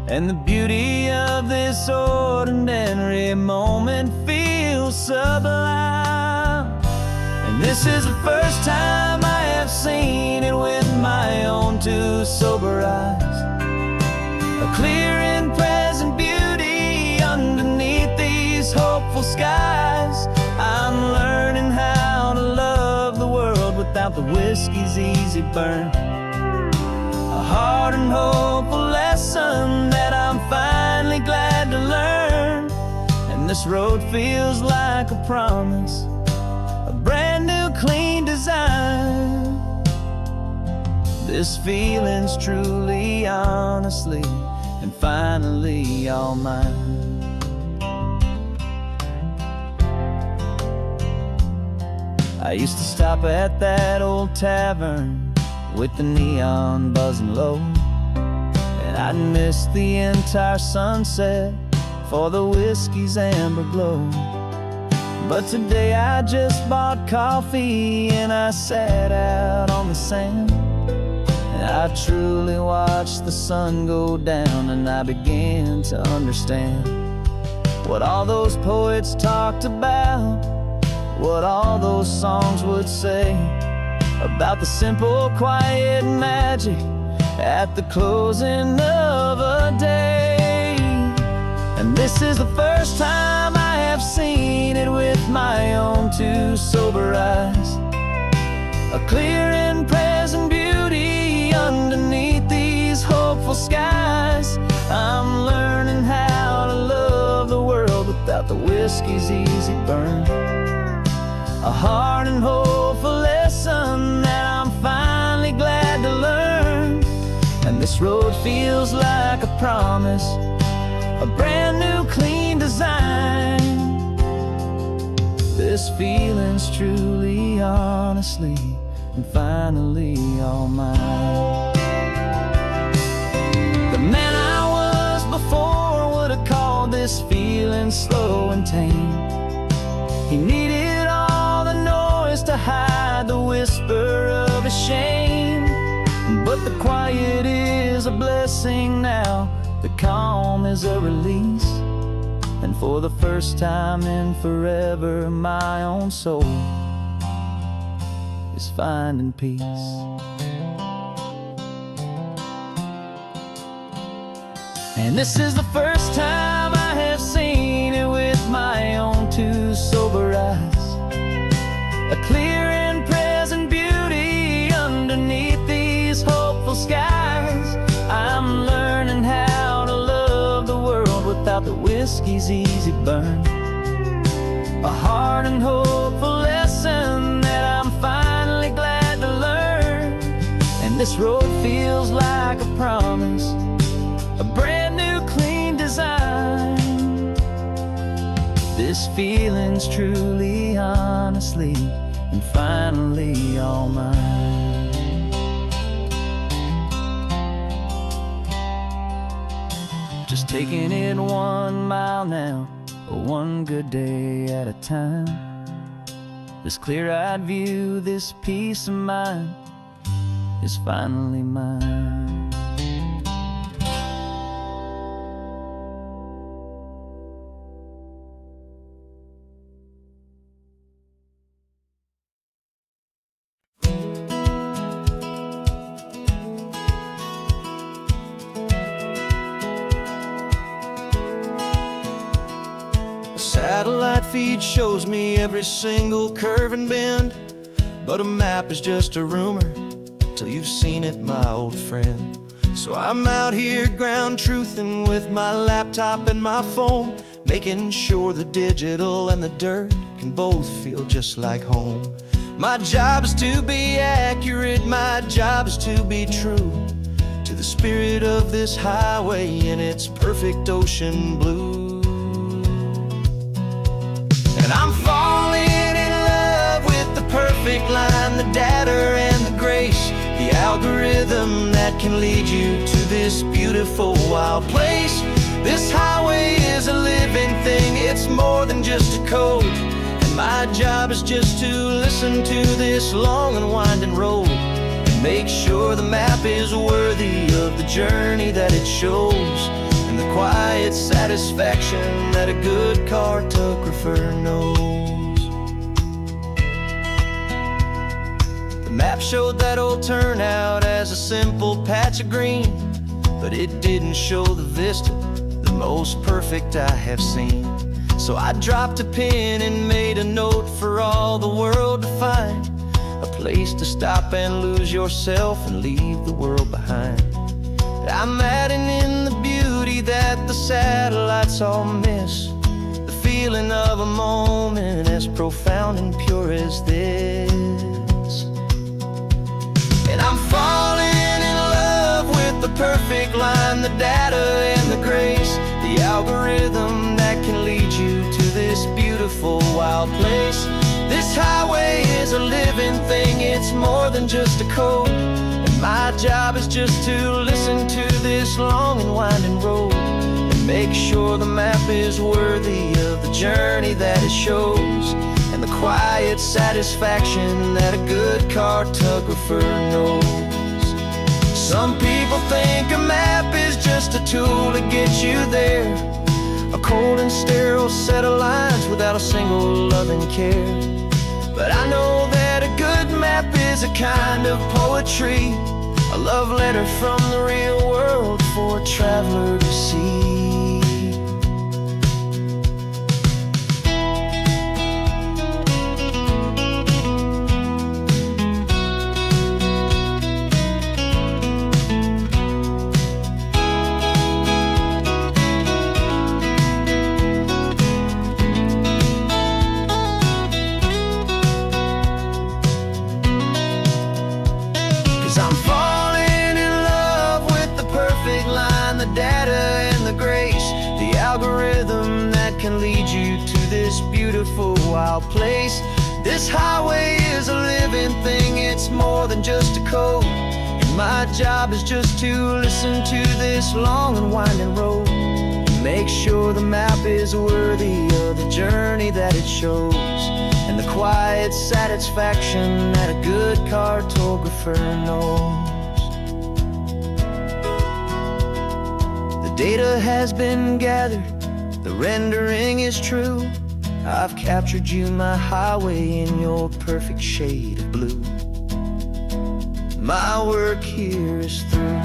and the beauty of this ordinary moment feels sublime. And this is the first time I have seen it with my own two sober eyes. A clear and present beauty underneath these hopeful skies. I'm learning how to love the world without the whiskey's easy burn. A hard and hopeful lesson that I'm finally glad to learn. And this road feels like a promise, a brand new clean design. This feeling's truly, honestly, and finally all mine. I used to stop at that old tavern with the neon buzzing low, and I'd miss the entire sunset for the whiskey's amber glow. But today I just bought coffee and I sat out on the sand, and I truly watched the sun go down, and I began to understand what all those poets talked about, what all those songs would say about the simple, quiet magic at the closing of a day. And this is the first time I have seen it with my own two sober eyes. A clear and present beauty underneath these hopeful skies. I'm learning how to love the world without the whiskey's easy burn. A hard and hopeful lesson that I'm finally glad to learn. And this road feels like a promise, a brand new clean design. This feeling's truly, honestly, and finally all mine. The man I was before would have called this feeling slow and tame. He needed all the noise to hide the whisper of his shame. But the quiet is a blessing now, the calm is a release. And for the first time in forever, my own soul is finding peace. And this is the first time I have seen it with my own two sober eyes. A clear and present beauty underneath these hopeful skies. I'm learning how to love the world without the whiskey's easy burn. A hard and hopeful lesson that I'm finally glad to learn. And this road feels like a promise, a brand new clean design. This feeling's truly, honestly, and finally all mine. Just taking it 1 mile now, one good day at a time. This clear-eyed view, this peace of mind, is finally mine. Satellite feed shows me every single curve and bend, but a map is just a rumor till you've seen it, my old friend. So I'm out here ground truthing with my laptop and my phone, making sure the digital and the dirt can both feel just like home. My job is to be accurate, my job is to be true to the spirit of this highway in its perfect ocean blue. And I'm falling in love with the perfect line, the data and the grace, the algorithm that can lead you to this beautiful wild place. This highway is a living thing, it's more than just a code. And my job is just to listen to this long and winding road and make sure the map is worthy of the journey that it shows, and the quiet satisfaction that a good cartographer knows. The map showed that old turnout as a simple patch of green, but it didn't show the vista, the most perfect I have seen. So I dropped a pin and made a note for all the world to find, a place to stop and lose yourself and leave the world behind. I'm adding in the beauty that the satellites all miss, the feeling of a moment as profound and pure as this. And I'm falling in love with the perfect line, the data and the grace, the algorithm that can lead you to this beautiful wild place. This highway is a living thing, it's more than just a code. My job is just to listen to this long and winding road and make sure the map is worthy of the journey that it shows, and the quiet satisfaction that a good cartographer knows. Some people think a map is just a tool to get you there, a cold and sterile set of lines without a single loving care. But I know that a good map is a kind of poetry, a love letter from the real world for a traveler to see. 'Cause I'm falling in love with the perfect line, the data and the grace, the algorithm that can lead you to this beautiful wild place. This highway is a living thing, it's more than just a code. And my job is just to listen to this long and winding road and make sure the map is worthy of the journey that it shows, and the quiet satisfaction that a good cartographer knows. The data has been gathered, the rendering is true. I've captured you, my highway, in your perfect shade of blue. My work here is through.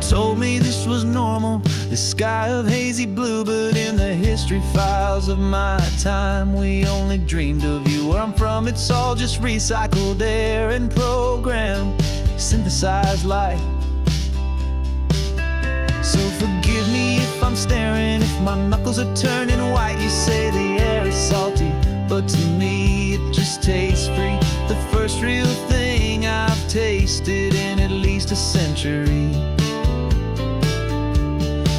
Told me this was normal, this sky of hazy blue, but in the history files of my time, we only dreamed of you. Where I'm from, it's all just recycled air and programmed, synthesized light. So forgive me if I'm staring, if my knuckles are turning white. You say the air is salty, but to me it just tastes free. The first real thing I've tasted in at least a century.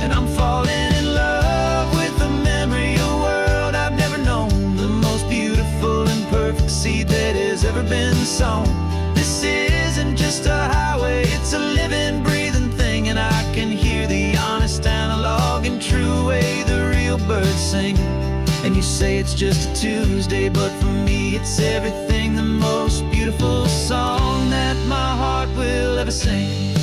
And I'm falling in love been sown. This isn't just a highway, it's a living, breathing thing. And I can hear the honest, analog, and true way the real birds sing. And you say it's just a Tuesday, but for me it's everything, the most beautiful song that my heart will ever sing.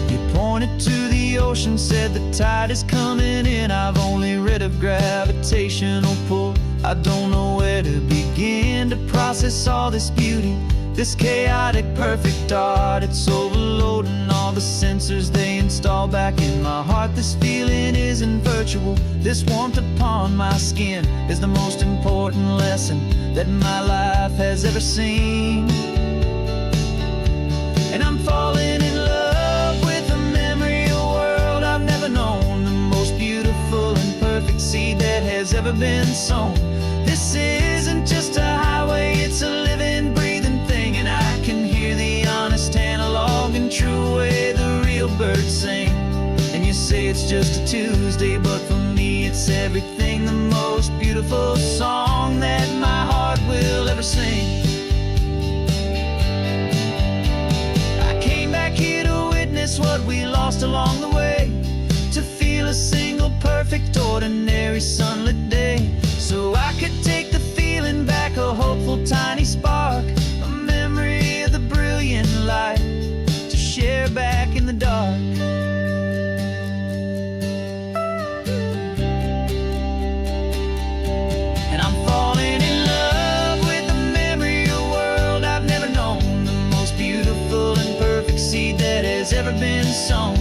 You pointed to the ocean, said the tide is coming in. I've only read of gravitational pull. I don't know where to begin to process all this beauty, this chaotic, perfect art. It's overloading all the sensors they install back in my heart. This feeling isn't virtual. This warmth upon my skin is the most important lesson that my life has ever seen. And I'm falling in love with a memory, a world I've never known, the most beautiful and perfect seed that has ever been sown. This isn't just a highway, it's a living, breathing thing. And I can hear the honest, analog, and true way the real birds sing. And you say it's just a Tuesday, but for me it's everything, the most beautiful song that my heart will ever sing. I came back here to witness what we lost along the way, to feel a single, perfect, ordinary, sunlit day, so I could take the feeling back, a hopeful tiny spark, a memory of the brilliant light, to share back in the dark. And I'm falling in love with a memory, a world I've never known, the most beautiful and perfect seed that has ever been sown.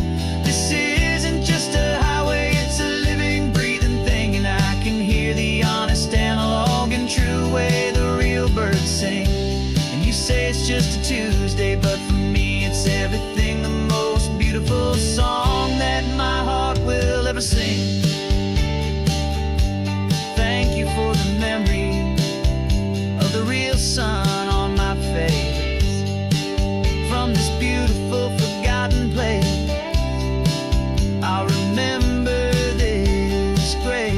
This isn't just a highway, it's a living, breathing thing. And I can hear the honest, analog, and true way the real birds sing. And you say it's just a Tuesday, but for me it's everything, the most beautiful song that my heart will ever sing. Thank you for the memory of the real sun on my face, from this beautiful, forgotten place. I'll remember this grace.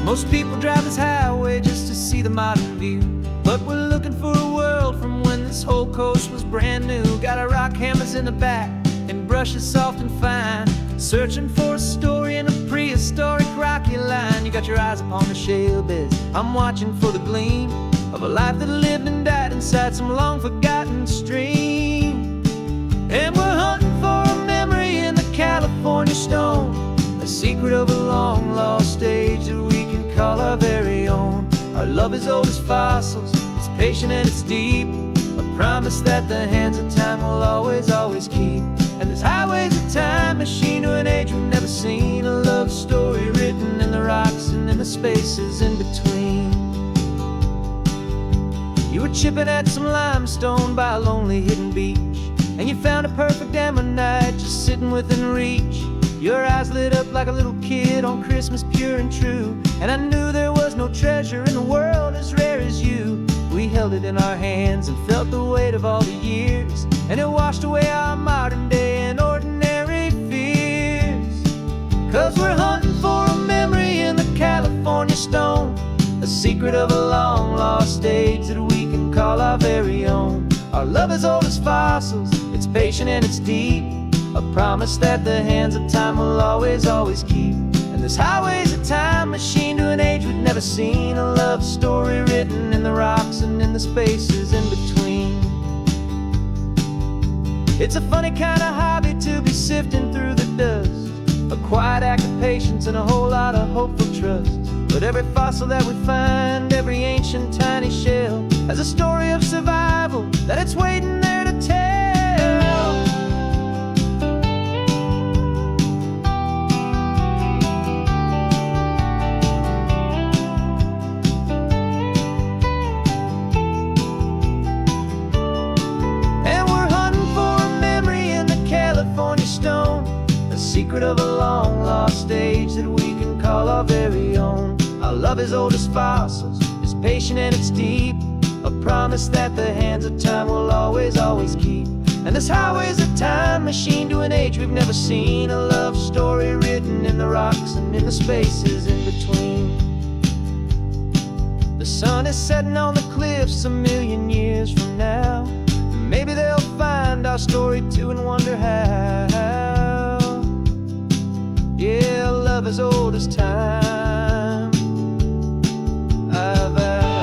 Most people drive this highway just to see the modern view, but we're looking for a world from when this whole coast was brand new. Got our rock hammers in the back and brushes soft and fine, searching for a story in a prehistoric rocky line. You got your eyes upon the shale beds, I'm watching for the gleam of a life that lived and died inside some long forgotten stream. And we're hunting for a memory in the California stone, a secret of a long lost age that we can call our very own. Our love is old as fossils, it's patient and it's deep, a promise that the hands of time will always, always keep. And this highway's a time machine to an age we've never seen, a love story written in the rocks and in the spaces in between. You were chipping at some limestone by a lonely hidden beach, and you found a perfect ammonite just sitting within reach. Your eyes lit up like a little kid on Christmas, pure and true, and I knew there was no treasure in the world as rare as you. We held it in our hands and felt the weight of all the years, and it washed away our modern day and ordinary fears. 'Cause we're hunting for a memory in the California stone, a secret of a long lost age that we can call our very own. Our love is old as fossils, it's patient and it's deep, a promise that the hands of time will always, always keep. And this highway's a time machine to an age we've never seen, a love story written in the rocks and in the spaces in between. It's a funny kind of hobby to be sifting through the dust, a quiet act of patience and a whole lot of hopeful trust. But every fossil that we find, every ancient tiny shell, has a story of survival that it's waiting there to tell. secret of a long lost age that we can call our very own. Our love is old as fossils, it's patient and it's deep, a promise that the hands of time will always, always keep. And this highway's a time machine to an age we've never seen, a love story written in the rocks and in the spaces in between. The sun is setting on the cliffs a million years from now. Maybe they'll find our story too and wonder how. Yeah, love as old as time, I vow.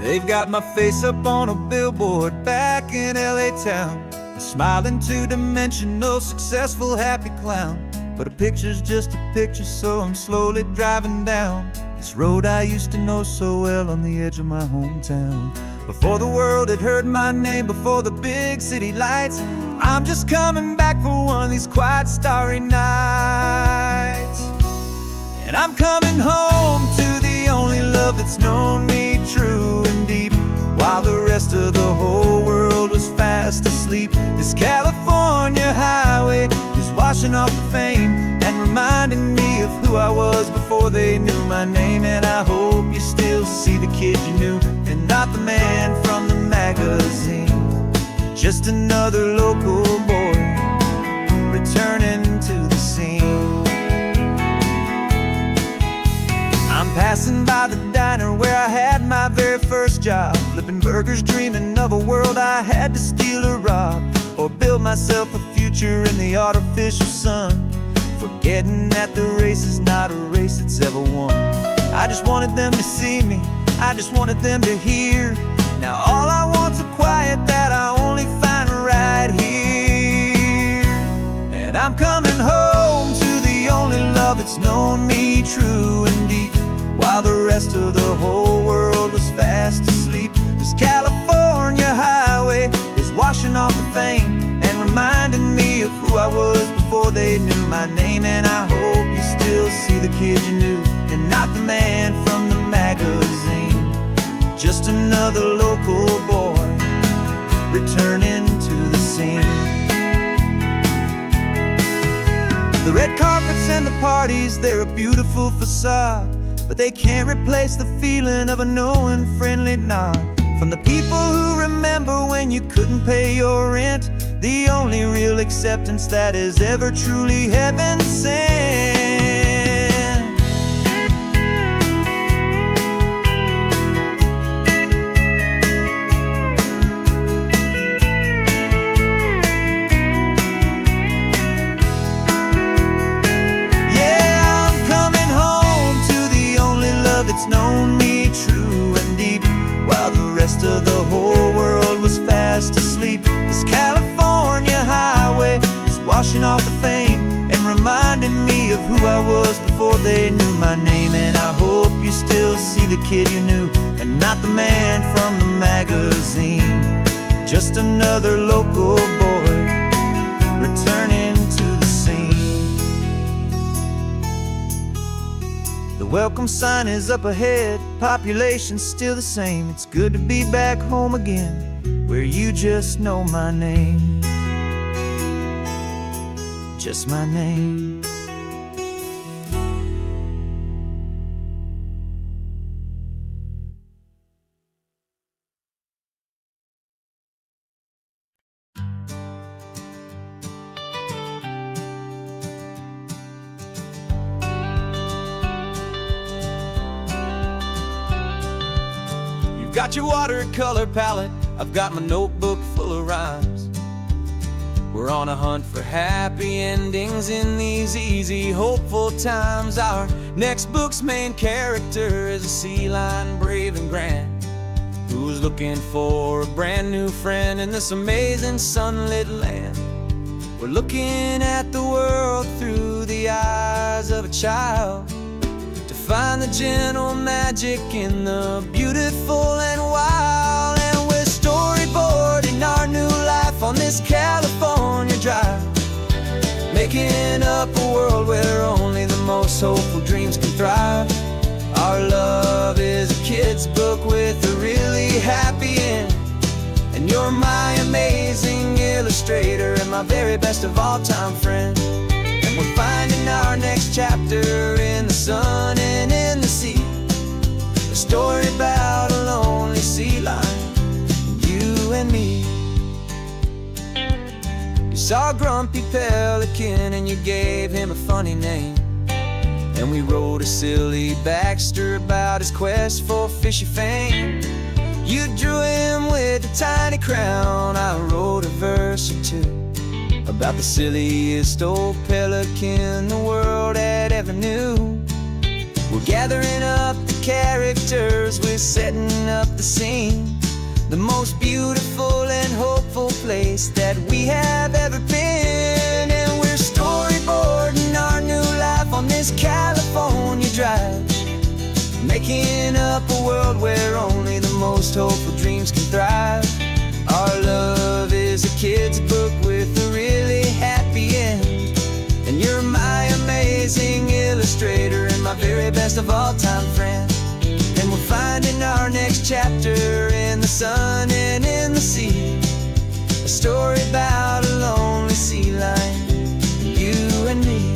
They've got my face up on a billboard back in LA town, a smiling two-dimensional, successful, happy clown. But a picture's just a picture, so I'm slowly driving down this road I used to know so well on the edge of my hometown. Before the world had heard my name, before the big city lights, I'm just coming back for one of these quiet, starry nights. And I'm coming home to the only love that's known me true and deep, while the rest of the whole world was fast asleep. This California highway is washing off the fame and reminding me of who I was before they knew my name. And I hope you still see the kid you knew and not the man from the magazine, just another local boy returning to the scene. I'm passing by the diner where I had my very first job, flipping burgers, dreaming of a world I had to steal or rob, or build myself a future in the artificial sun, forgetting that the race is not a race that's ever won. I just wanted them to see me, I just wanted them to hear. Now all I want's a quiet that I only find right here. And I'm coming home to the only love that's known me true and deep, while the rest of the whole world was fast asleep. This California highway is washing off the fame and reminding me of who I was before they knew my name. And I hope you still see the kid you knew and not the man from the magazine, just another local boy returning to the scene. The red carpets and the parties, they're a beautiful facade, but they can't replace the feeling of a knowing, friendly nod from the people who remember when you couldn't pay your rent, the only real acceptance that is ever truly heaven sent. It's known me true and deep, while the rest of the whole world was fast asleep. This California highway is washing off the fame and reminding me of who I was before they knew my name. And I hope you still see the kid you knew and not the man from the magazine, just another local boy returning to the scene. The welcome sign is up ahead, population's still the same. It's good to be back home again, where you just know my name, just my name. Got your watercolor palette, I've got my notebook full of rhymes. We're on a hunt for happy endings in these easy, hopeful times. Our next book's main character is a sea lion, brave and grand. who's looking for a brand new friend in this amazing sunlit land. We're looking at the world through the eyes of a child, to find the gentle magic in the beautiful and wild. And we're storyboarding our new life on this California drive, making up a world where only the most hopeful dreams can thrive. Our love is a kid's book with a really happy end, and you're my amazing illustrator and my very best of all time friend. And we're finding our next chapter in the sun and in the sea, a story about a lonely sea lion, you and me. You saw a grumpy pelican and you gave him a funny name, and we wrote a silly Baxter about his quest for fishy fame. You drew him with a tiny crown, I wrote a verse or two about the silliest old pelican the world had ever knew. We're gathering up the characters, we're setting up the scene, the most beautiful and hopeful place that we have ever been. And we're storyboarding our new life on this California drive, making up a world where only the most hopeful dreams can thrive. Our love is a kid's book with a really happy end, and you're my amazing illustrator and my very best of all time friend. And we're finding our next chapter in the sun and in the sea, a story about a lonely sea lion, you and me.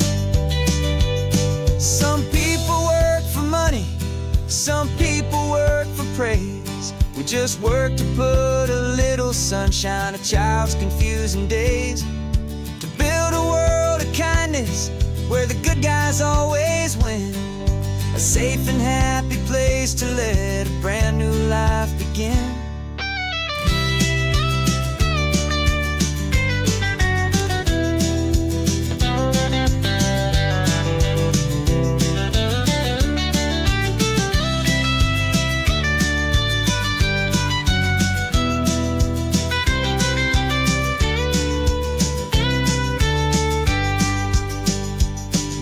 Some people work for money, some people work for praise. We just work to put a little sunshine in a child's confusing days, to build a world of kindness where the good guys always win, a safe and happy place to let a brand new life begin.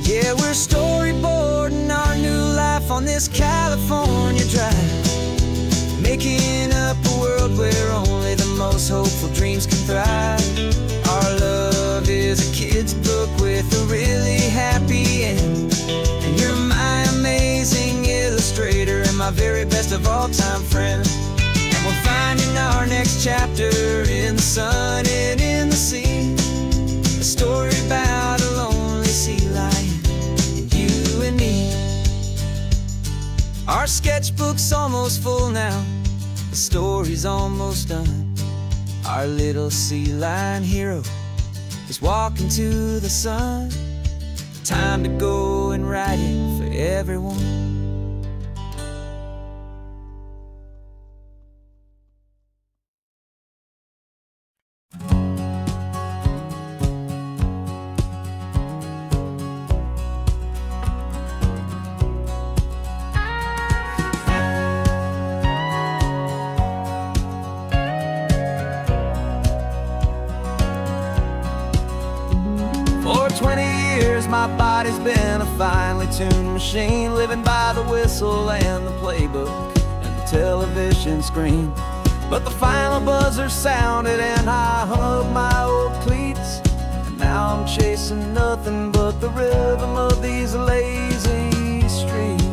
Yeah, we're storyboarding our new life on this California drive, making up a world where only the most hopeful dreams can thrive. Our love is a kid's book with a really happy end, and you're my amazing illustrator and my very best of all time friend. And we're finding our next chapter in the sun and in the sea, a story about a lonely sea lion, you and me. Our sketchbook's almost full now, the story's almost done. Our little sea lion hero is walking to the sun. Time to go and write it for everyone. For 20 years my body's been a finely tuned machine, living by the whistle and the playbook and the television screen. But the final buzzer sounded and I hung up my old cleats, and now I'm chasing nothing but the rhythm of these lazy streets.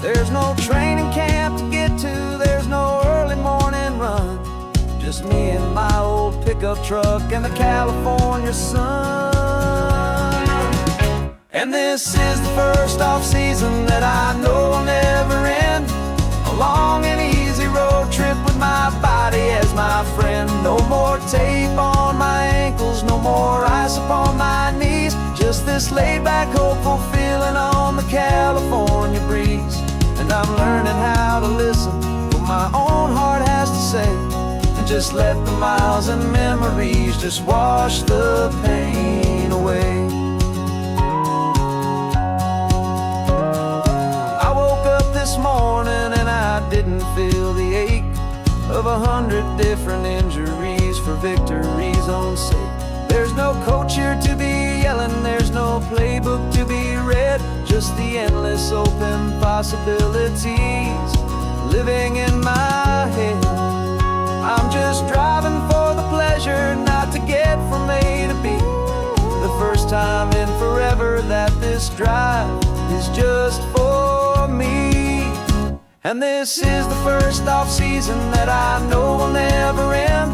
There's no training camp to get to, there's no early morning run, just me and my old pickup truck and the California sun. And this is the first off-season that I know will never end, a long and easy road trip with my body as my friend. No more tape on my ankles, no more ice upon my knees, just this laid-back, hopeful feeling on the California breeze. And I'm learning how to listen to what my own heart has to say, and just let the miles and memories just wash the pain away. I woke up this morning and I didn't feel the ache, of 100 different injuries for victory's own sake. There's no coach here to be yelling, there's no playbook to be read, just the endless open possibilities living in my head. I'm just driving for the pleasure, not to get from A to B. The first time in forever that this drive is just for me. And this is the first off-season that I know will never end.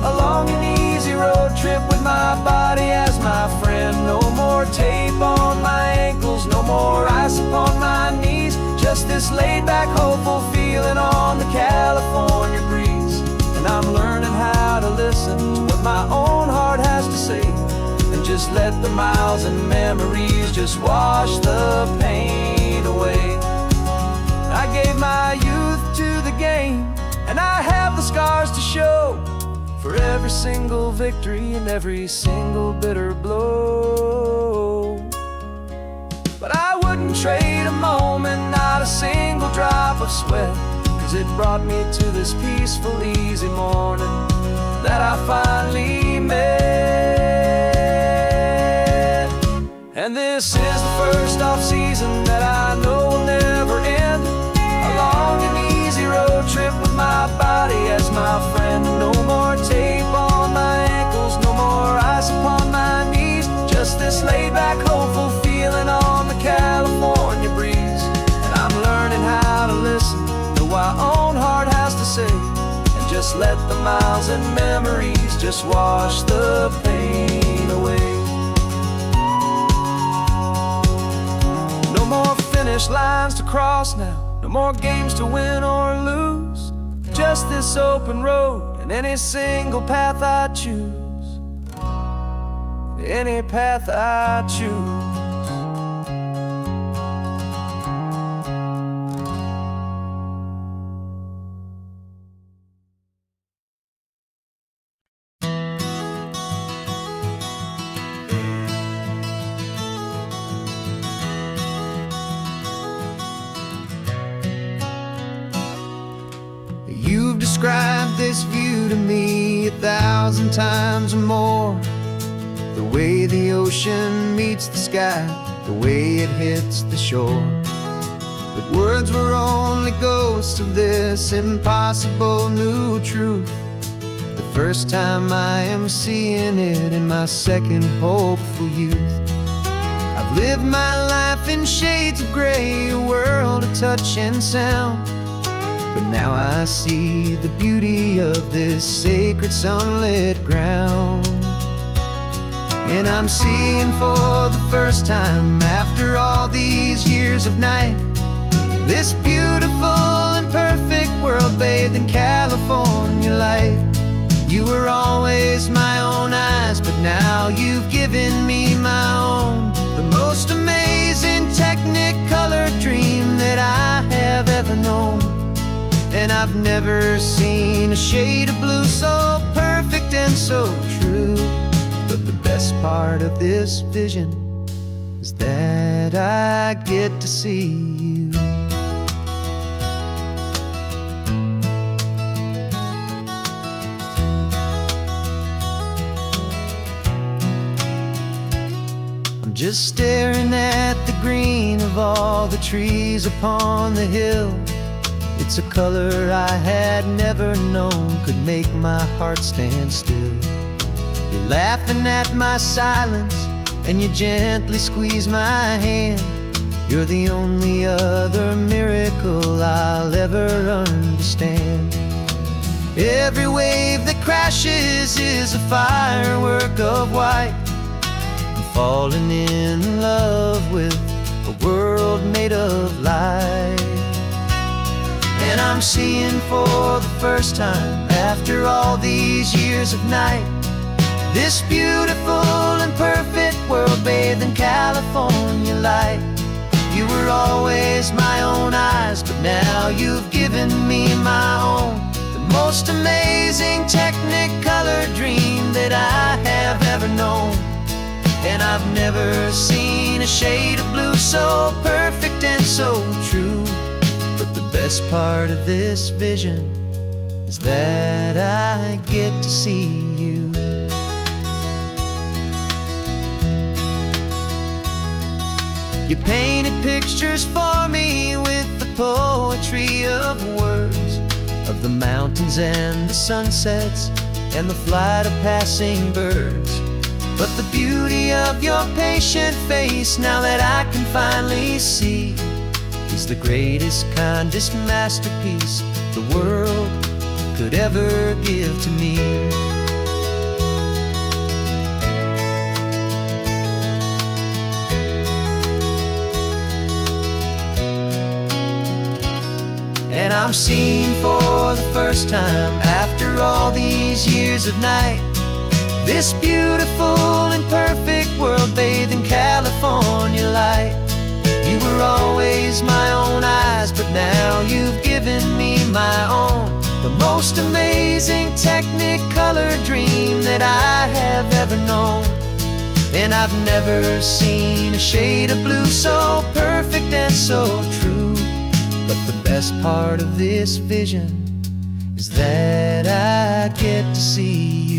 A long and easy road trip with my body as my friend. No more tape on my ankles, no more ice upon my knees. Just this laid-back, hopeful feeling on the California breeze. And I'm learning how to listen to what my own heart has to say, and just let the miles and memories just wash the pain away. I gave my youth to the game, and I have the scars to show for every single victory and every single bitter blow. But I wouldn't trade a moment, not a single drop of sweat, 'cause it brought me to this peaceful, easy morning that I finally met. And this is the first off-season that I know will never end. A long and easy road trip with my body as my friend. No more tape on my ankles, no more ice upon my knees. Just this laid-back, hopeful feeling on the California breeze. And I'm learning how to listen to what my own heart has to say, and just let the miles and memories just wash the pain away. No more finish lines to cross now, no more games to win or lose. Just this open road and any single path I choose. Any path I choose. You've described this view to me 1,000 times or more. The way the ocean meets the sky, the way it hits the shore. But words were only ghosts of this impossible new truth. The first time I am seeing it in my second hopeful youth. I've lived my life in shades of gray, a world of touch and sound. But now I see the beauty of this sacred sunlit ground. And I'm seeing for the first time, after all these years of night, this beautiful and perfect world bathed in California light. You were always my own eyes, but now you've given me my own. The most amazing technicolor dream that I have ever known. And I've never seen a shade of blue so perfect and so true. But the best part of this vision is that I get to see you. I'm just staring at the green of all the trees upon the hill. It's a color I had never known could make my heart stand still. You're laughing at my silence, and you gently squeeze my hand. You're the only other miracle I'll ever understand. Every wave that crashes is a firework of white. I'm falling in love with a world made of light. And I'm seeing for the first time, after all these years of night, this beautiful and perfect world bathed in California light. You were always my own eyes, but now you've given me my own. The most amazing technicolor dream that I have ever known. And I've never seen a shade of blue so perfect and so true. But the best part of this vision is that I get to see you. You painted pictures for me with the poetry of words, of the mountains and the sunsets and the flight of passing birds. But the beauty of your patient face, now that I can finally see, is the greatest, kindest masterpiece the world could ever give to me. And I'm seeing for the first time, after all these years of night, this beautiful and perfect world bathed in California light. You were always my own eyes, but now you've given me my own, the most amazing technicolor dream that I have ever known. And I've never seen a shade of blue so perfect and so true. But the best part of this vision is that I get to see you.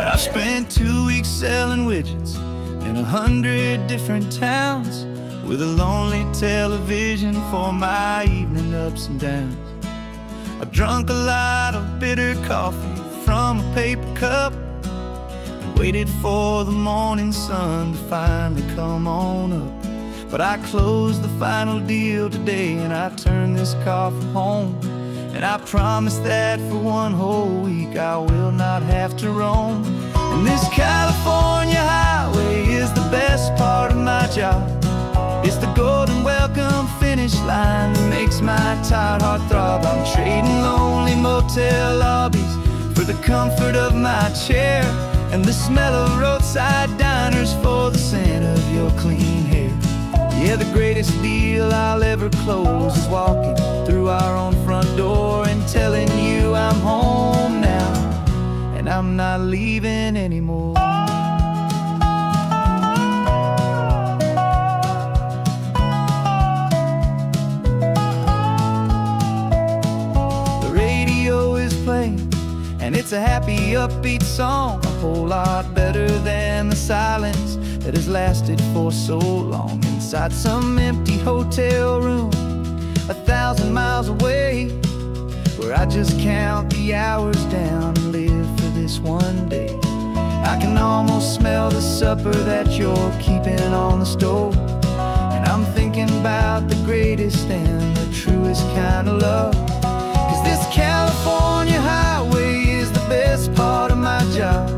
I spent 2 weeks selling widgets in 100 different towns, with a lonely television for my evening ups and downs. I drunk a lot of bitter coffee from a paper cup and waited for the morning sun to finally come on up. But I closed the final deal today and I turned this coffee home. And I promise that for one whole week I will not have to roam. And this California highway is the best part of my job. It's the golden welcome finish line that makes my tired heart throb. I'm trading lonely motel lobbies for the comfort of my chair, and the smell of roadside diners for the scent of your clean hair. Yeah, the greatest deal I'll ever close is walking through our own front door and telling you I'm home now, and I'm not leaving anymore. The radio is playing, and it's a happy, upbeat song, a whole lot better than the silence that has lasted for so long. Inside some empty hotel room 1,000 miles away, where I just count the hours down and live for this one day. I can almost smell the supper that you're keeping on the stove, and I'm thinking about the greatest and the truest kind of love. 'Cause this California highway is the best part of my job.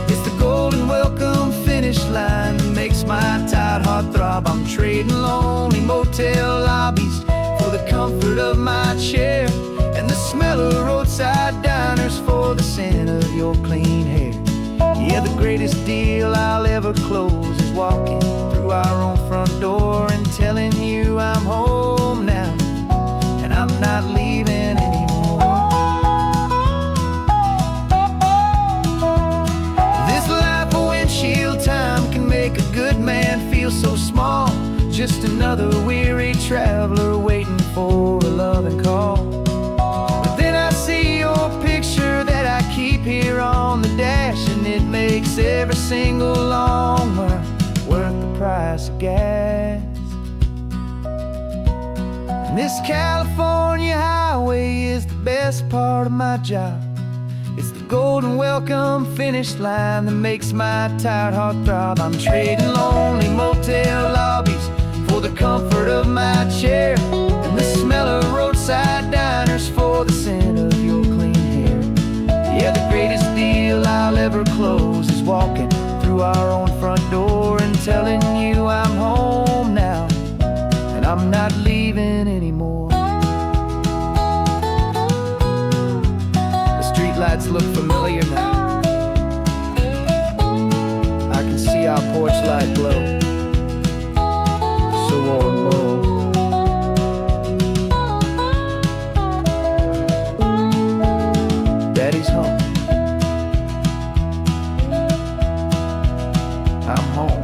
It's the golden welcome finish line that makes my tired heart throb. I'm trading lonely motel lobbies for the comfort of my chair, and the smell of roadside diners for the scent of your clean hair. Yeah, the greatest deal I'll ever close is walking through our own front door and telling you I'm home now, and I'm not leaving anymore. This life of windshield time can make a good man feel so small, just another weary traveler waiting for a loving call. But then I see your picture that I keep here on the dash, and it makes every single long mile worth the price of gas. And this California highway is the best part of my job. It's the golden welcome finish line that makes my tired heart throb. I'm trading lonely motel lobbies for the comfort of my chair, and the smell of roadside diners for the scent of your clean hair. Yeah, the greatest deal I'll ever close is walking through our own front door and telling you I'm home now, and I'm not leaving anymore. The streetlights look familiar now. I can see our porch light glow. so warm most. Daddy's home. I'm home.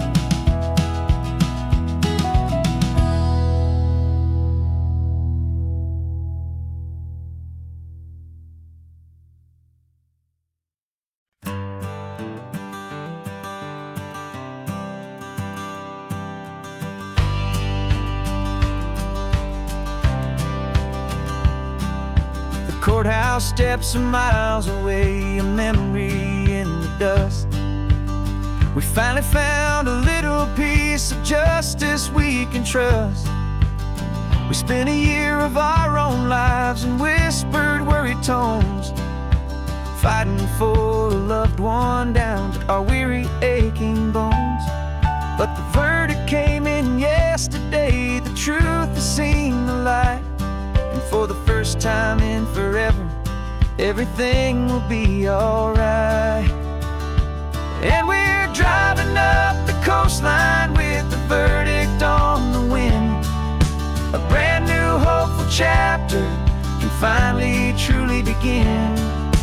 Courthouse steps are miles away, a memory in the dust. We finally found a little piece of justice we can trust. We spent a year of our own lives in whispered, worried tones, fighting for a loved one down to our weary, aching bones. But the verdict came in yesterday, the truth has seen the light. And for the first time in forever, everything will be alright. And we're driving up the coastline with the verdict on the wind. A brand new hopeful chapter can finally truly begin.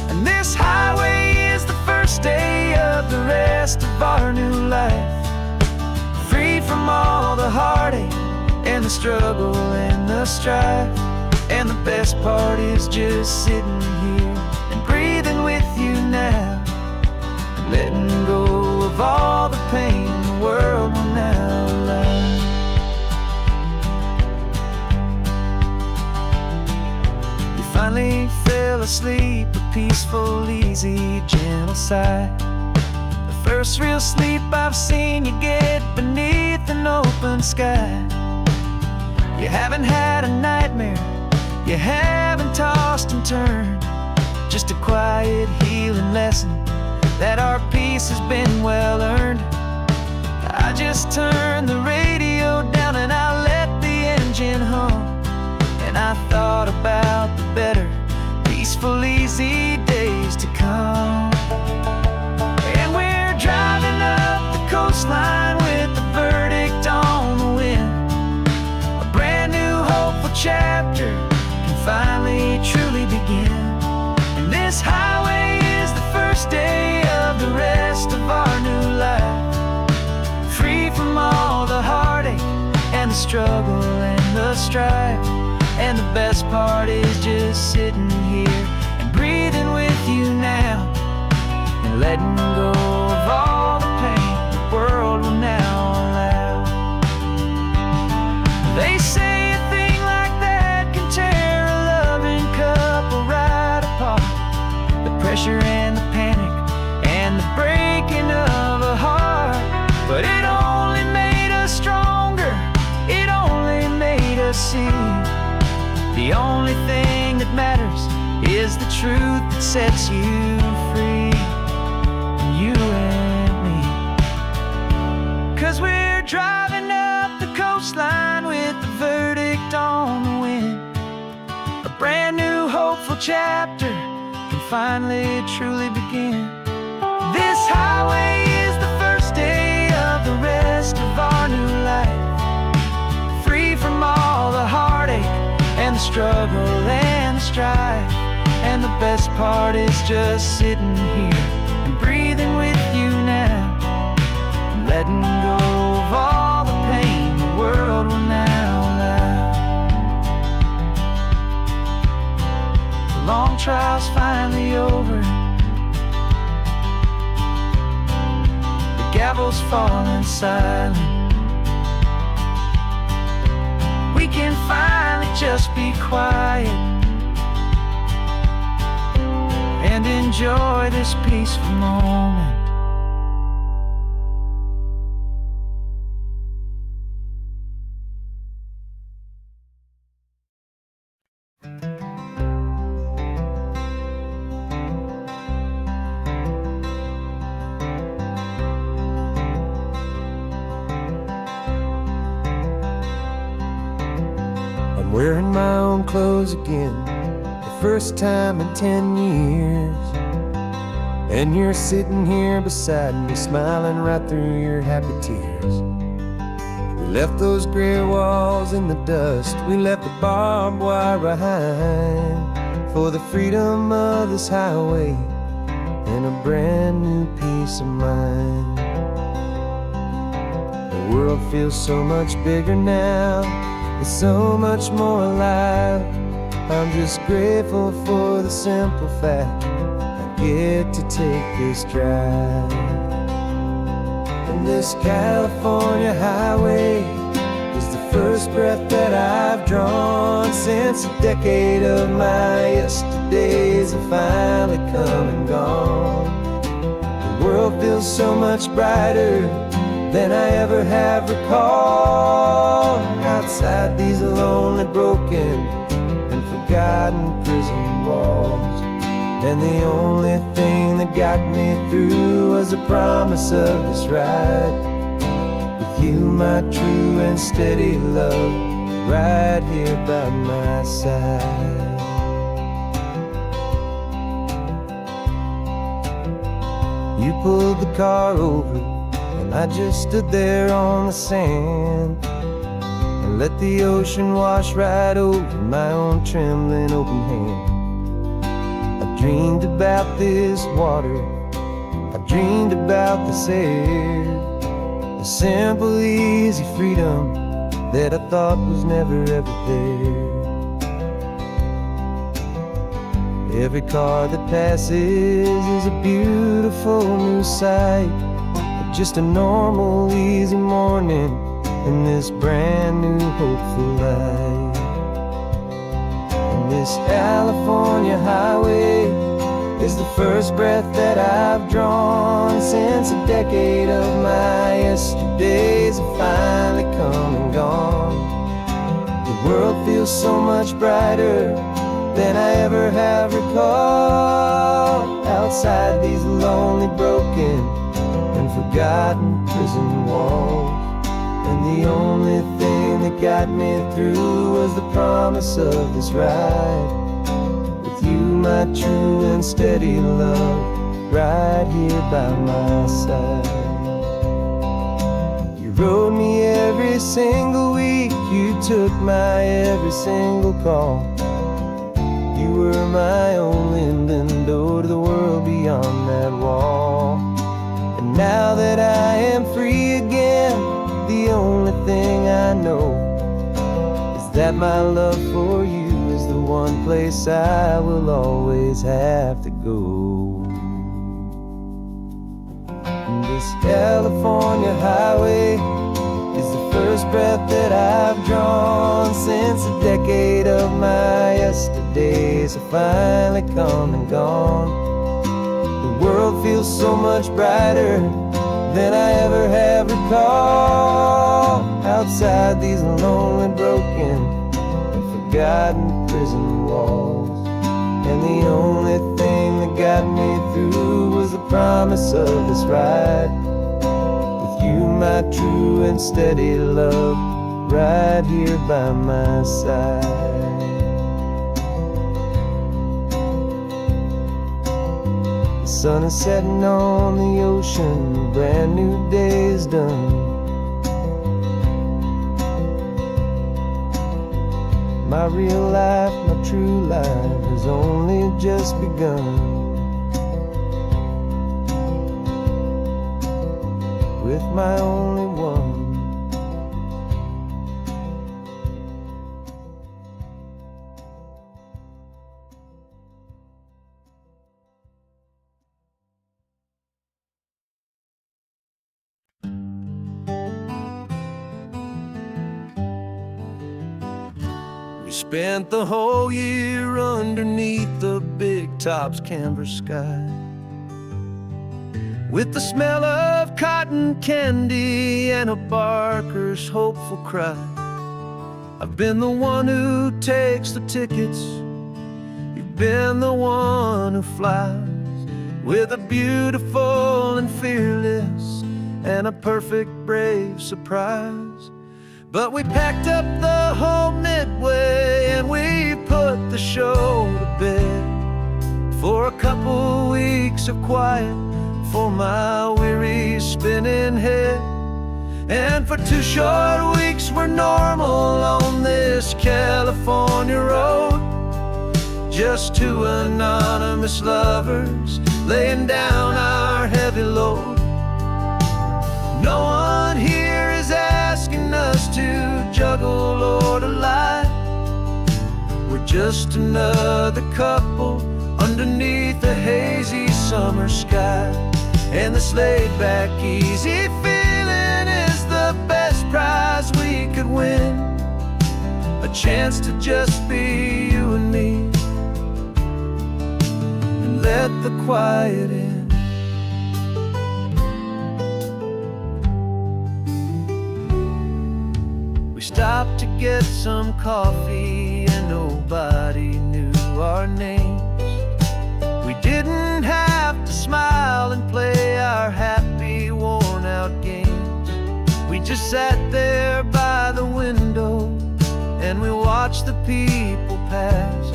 And this highway is the first day of the rest of our new life, free from all the heartache and the struggle and the strife. And the best part is just sitting here and breathing with you now, letting go of all the pain the world will now allow. You finally fell asleep, a peaceful, easy, gentle sigh. The first real sleep I've seen you get beneath an open sky. You haven't had a nightmare, you haven't tossed and turned, just a quiet healing lesson that our peace has been well earned. I just turned the radio down and I let the engine hum, and I thought about the better, peaceful, easy days to come. And we're driving up the coastline with the verdict on the wind. A brand new hopeful chapter finally truly begin. And this highway is the first day of the rest of our new life, free from all the heartache and the struggle and the strife. And the best part is just sitting here and breathing with you now, and letting go of all the pain the world will now allow. They say a thing like that can tear a loving couple right apart. The pressure and the panic and the breaking of a heart. But it only made us stronger, it only made us see the only thing that matters is the truth that sets you free, you and me. 'Cause we're driving up the coastline with the verdict on the wind. A brand new hopeful chapter can finally truly begin. This highway is the first day of the rest of our new life, free from all the heartache and the struggle and the strife. And the best part is just sitting here and breathing with you now, and letting go of all the pain the world will now allow. The long trial's finally over, the gavel's falling silent. We can finally just be quiet and enjoy this peaceful moment. I'm wearing my own clothes again, the first time in 10 years. And you're sitting here beside me, smiling right through your happy tears. We left those gray walls in the dust. We left the barbed wire behind for the freedom of this highway and a brand new peace of mind. The world feels so much bigger now, it's so much more alive. I'm just grateful for the simple fact I get to take this drive. And this California highway is the first breath that I've drawn since a decade of my yesterdays have finally come and gone. The world feels so much brighter than I ever have recalled. Outside these lonely, broken, and forgotten prison walls, and the only thing that got me through was the promise of this ride with you, my true and steady love, right here by my side. You pulled the car over and I just stood there on the sand and let the ocean wash right over my own trembling open hand. I dreamed about this water, I dreamed about this air, the simple, easy freedom that I thought was never ever there. Every car that passes is a beautiful new sight, but just a normal, easy morning in this brand new, hopeful life. And this California highway is the first breath that I've drawn since a decade of my yesterdays have finally come and gone. The world feels so much brighter than I ever have recalled. Outside these lonely, broken, and forgotten prison walls, and the only thing that got me through was the promise of this ride with you, my true and steady love, right here by my side. You rode me every single week, you took my every single call. You were my only window to the world beyond that wall. And now that I am free again, the only thing I know is that my love for you is the one place I will always have to go. And this California highway is the first breath that I've drawn since a decade of my yesterdays have finally come and gone. The world feels so much brighter than I ever have recalled. Outside these lonely, broken, and forgotten prison walls, and the only thing that got me through was the promise of this ride with you, my true and steady love, right here by my side. The sun is setting on the ocean, a brand new day is done. My real life, my true life has only just begun. With my only one. We spent the whole year underneath the big top's canvas sky, with the smell of cotton candy and a barker's hopeful cry. I've been the one who takes the tickets, you've been the one who flies, with a beautiful and fearless and a perfect brave surprise. But we packed up the whole Midway and we put the show to bed for a couple weeks of quiet for my weary spinning head. And for 2 short weeks we're normal on this California road. Just 2 anonymous lovers laying down our heavy load. No one here is asking us to juggle or to lie. We're just another couple underneath a hazy summer sky. And this laid-back, easy feeling is the best prize we could win. A chance to just be you and me, and let the quiet in. We stopped to get some coffee and nobody knew our names. We didn't have to smile and play our happy, worn-out games. We just sat there by the window and we watched the people pass.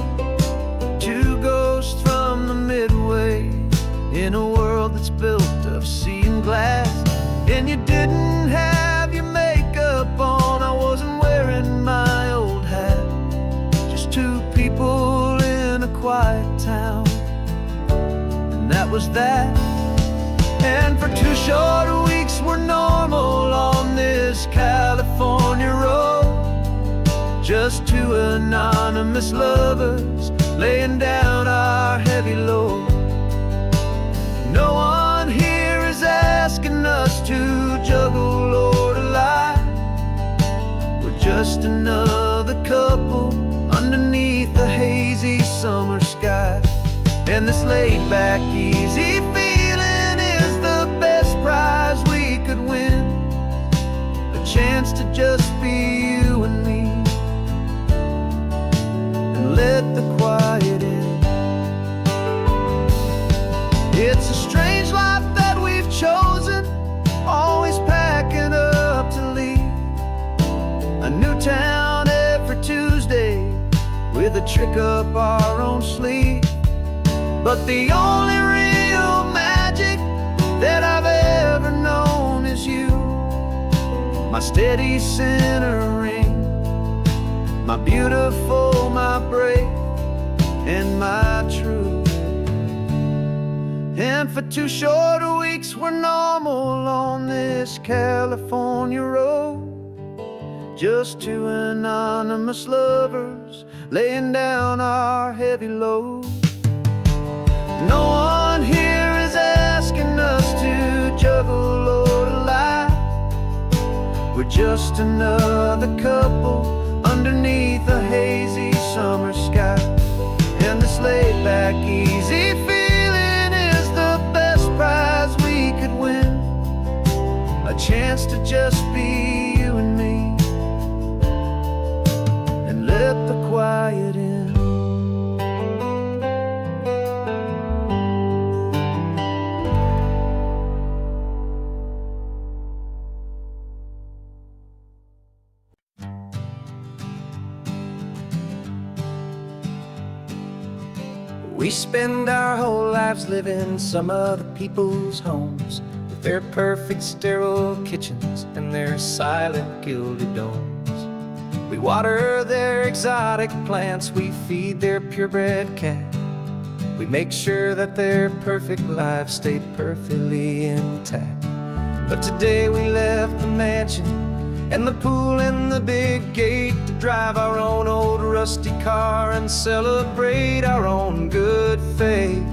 2 ghosts from the Midway in a world that's built of sea and glass. And you didn't have your makeup on, I wasn't wearing my old hat. Just 2 people in a quiet town, and that was that. And for 2 short weeks we're normal on this California road. Just 2 anonymous lovers laying down our heavy load. No one here is asking us to juggle or to lie. We're just another couple underneath a hazy summer sky. And this laid-back, easy feeling is the best prize we could win. A chance to just be you and me, and let the quiet in. It's a strange life that we've chosen, always packing up to leave. A new town every Tuesday with a trick up our own sleeve. But the only real magic that I've ever known is you. My steady centering, my beautiful, my brave, and my true. And for 2 short weeks we're normal on this California road. Just 2 anonymous lovers laying down our heavy load. No one here is asking us to juggle or to lie. We're just another couple underneath a hazy summer sky. And this laid-back, easy feeling is the best prize we could win. A chance to just be you and me, and let the quiet in. We spend our whole lives living some other people's homes, with their perfect sterile kitchens and their silent gilded domes. We water their exotic plants, we feed their purebred cat. We make sure that their perfect lives stay perfectly intact. But today we left the mansion and the pool and the big gate to drive our own old rusty car and celebrate our own good faith.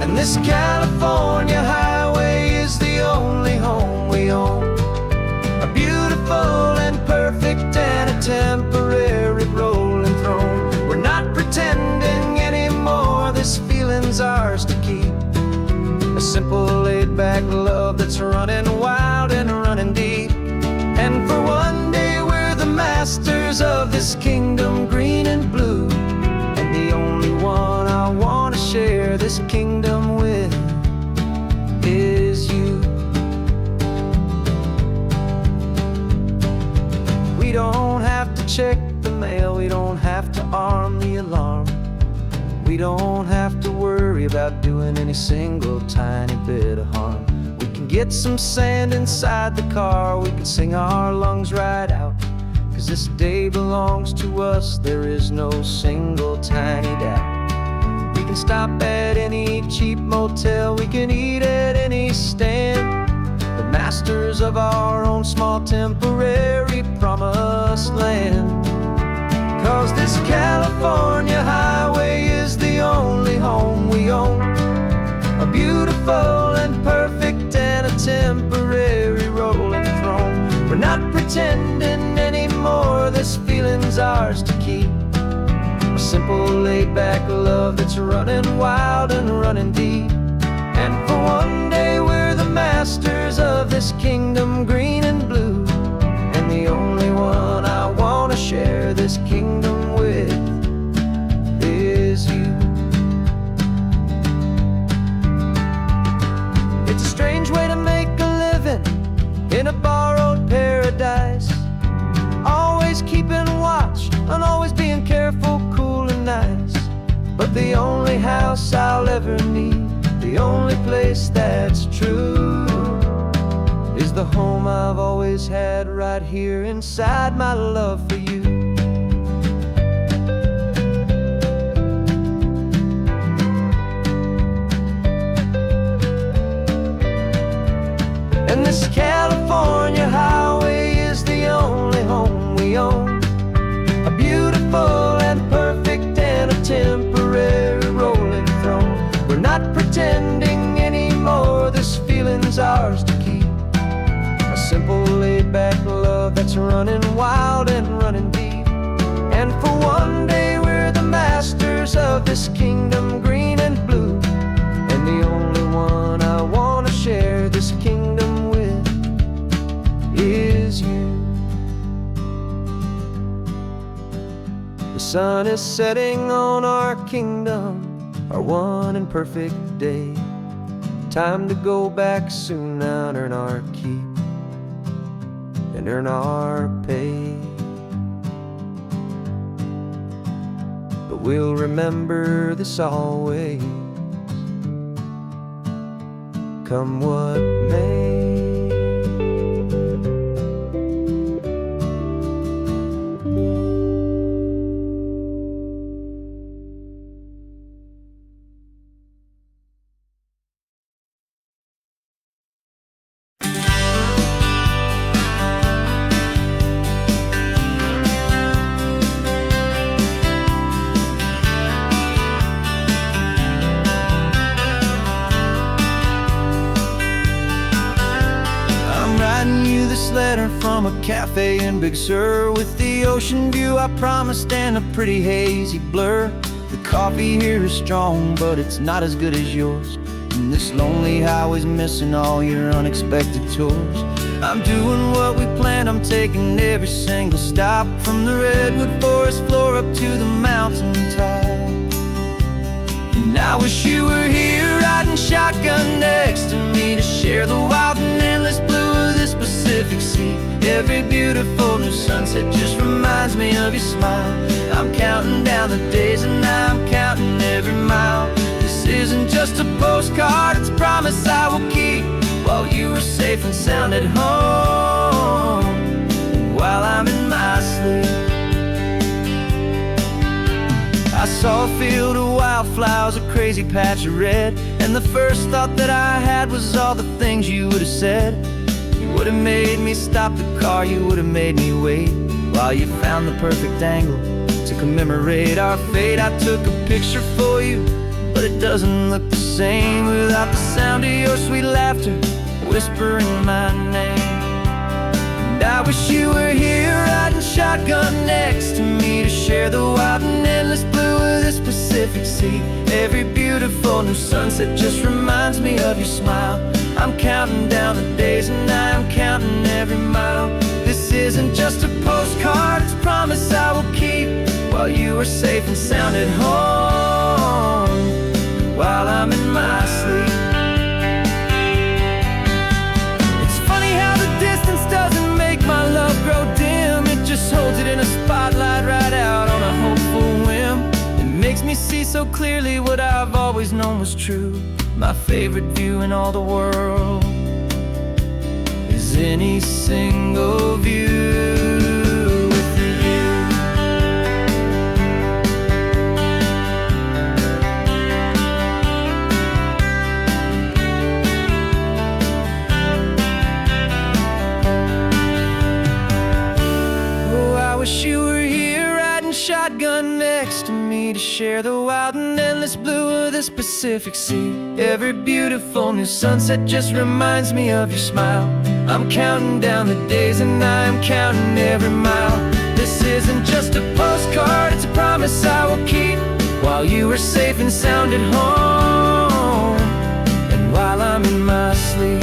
And this California highway is the only home we own, a beautiful and perfect and a temporary rolling throne. We're not pretending anymore, this feeling's ours to keep. A simple laid-back love that's running wild and running deep. And for one day we're the masters of this kingdom green and blue, and the only one I want to share this kingdom with is you. We don't have to check the mail, we don't have to arm the alarm. We don't have to worry about doing any single tiny bit of harm. We can get some sand inside the car, we can sing our lungs right out. 'Cause this day belongs to us, there is no single tiny doubt. We can stop at any cheap motel, we can eat at any stand, the masters of our own small temporary promised land. 'Cause this California highway is the only home we own, a beautiful and perfect and a temporary rolling throne. We're not pretending anymore, this feeling's ours to keep, a simple laid-back love that's running wild and running deep. And for one day we're the masters of this kingdom green and blue, and the only one I wanna share this kingdom with is you. It's a strange way to make a living in a borrowed paradise, always keeping watch and always being careful, cool and nice. But the only house I'll ever need, the only place that's true, is the home I've always had right here inside my love for you. And this California highway is the only home we own, a beautiful and perfect and a temporary rolling throne. We're not pretending anymore, this feeling's ours to keep, a simple laid-back love that's running wild and running deep. And for one day we're the masters of this kingdom green and blue, and the only one I wanna share this kingdom with is you. The sun is setting on our kingdom, our one and perfect day. Time to go back soon now and earn our keep and earn our pay. But we'll remember this always, come what may. Letter from a cafe in Big Sur, with the ocean view I promised and a pretty hazy blur. The coffee here is strong, but it's not as good as yours, and this lonely highway's missing all your unexpected tours. I'm doing what we planned, I'm taking every single stop, from the redwood forest floor up to the mountain top. And I wish you were here riding shotgun next to me, to share the wild and endless blue of this Pacific Sea. Every beautiful new sunset just reminds me of your smile. I'm counting down the days and I'm counting every mile. This isn't just a postcard, it's a promise I will keep, while you are safe and sound at home, and while I'm in my sleep. I saw a field of wildflowers, a crazy patch of red, and the first thought that I had was all the things you would have said. You would have made me stop the car, you would have made me wait, while you found the perfect angle to commemorate our fate. I took a picture for you, but it doesn't look the same without the sound of your sweet laughter whispering my name. And I wish you were here riding shotgun next to me, to share the wild and endless blue of this Pacific Sea. Every beautiful new sunset just reminds me of your smile. I'm counting down the days and I'm counting every mile. This isn't just a postcard, it's a promise I will keep, while you are safe and sound at home, while I'm in my sleep. It's funny how the distance doesn't make my love grow dim, it just holds it in a spotlight right out on a hopeful whim. It makes me see so clearly what I've always known was true, my favorite view in all the world any single view with you. Oh, I wish you were here riding shotgun next to me to share the wild and endless blue of this Pacific Sea. Every beautiful new sunset just reminds me of your smile. I'm counting down the days and I'm counting every mile. This isn't just a postcard, it's a promise I will keep, while you are safe and sound at home, and while I'm in my sleep.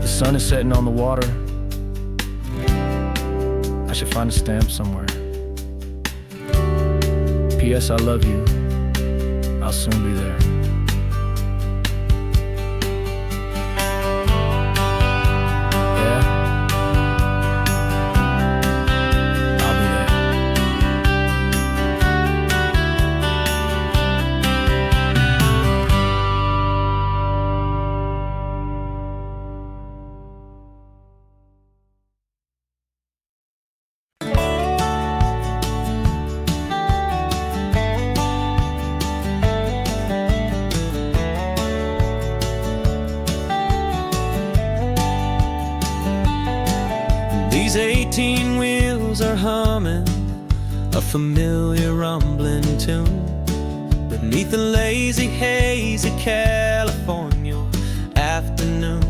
The sun is setting on the water. I should find a stamp somewhere. P.S. I love you. I'll soon be there. Yeah? I'll be there. These 18 wheels are humming a familiar rumbling tune beneath the lazy haze of California afternoon.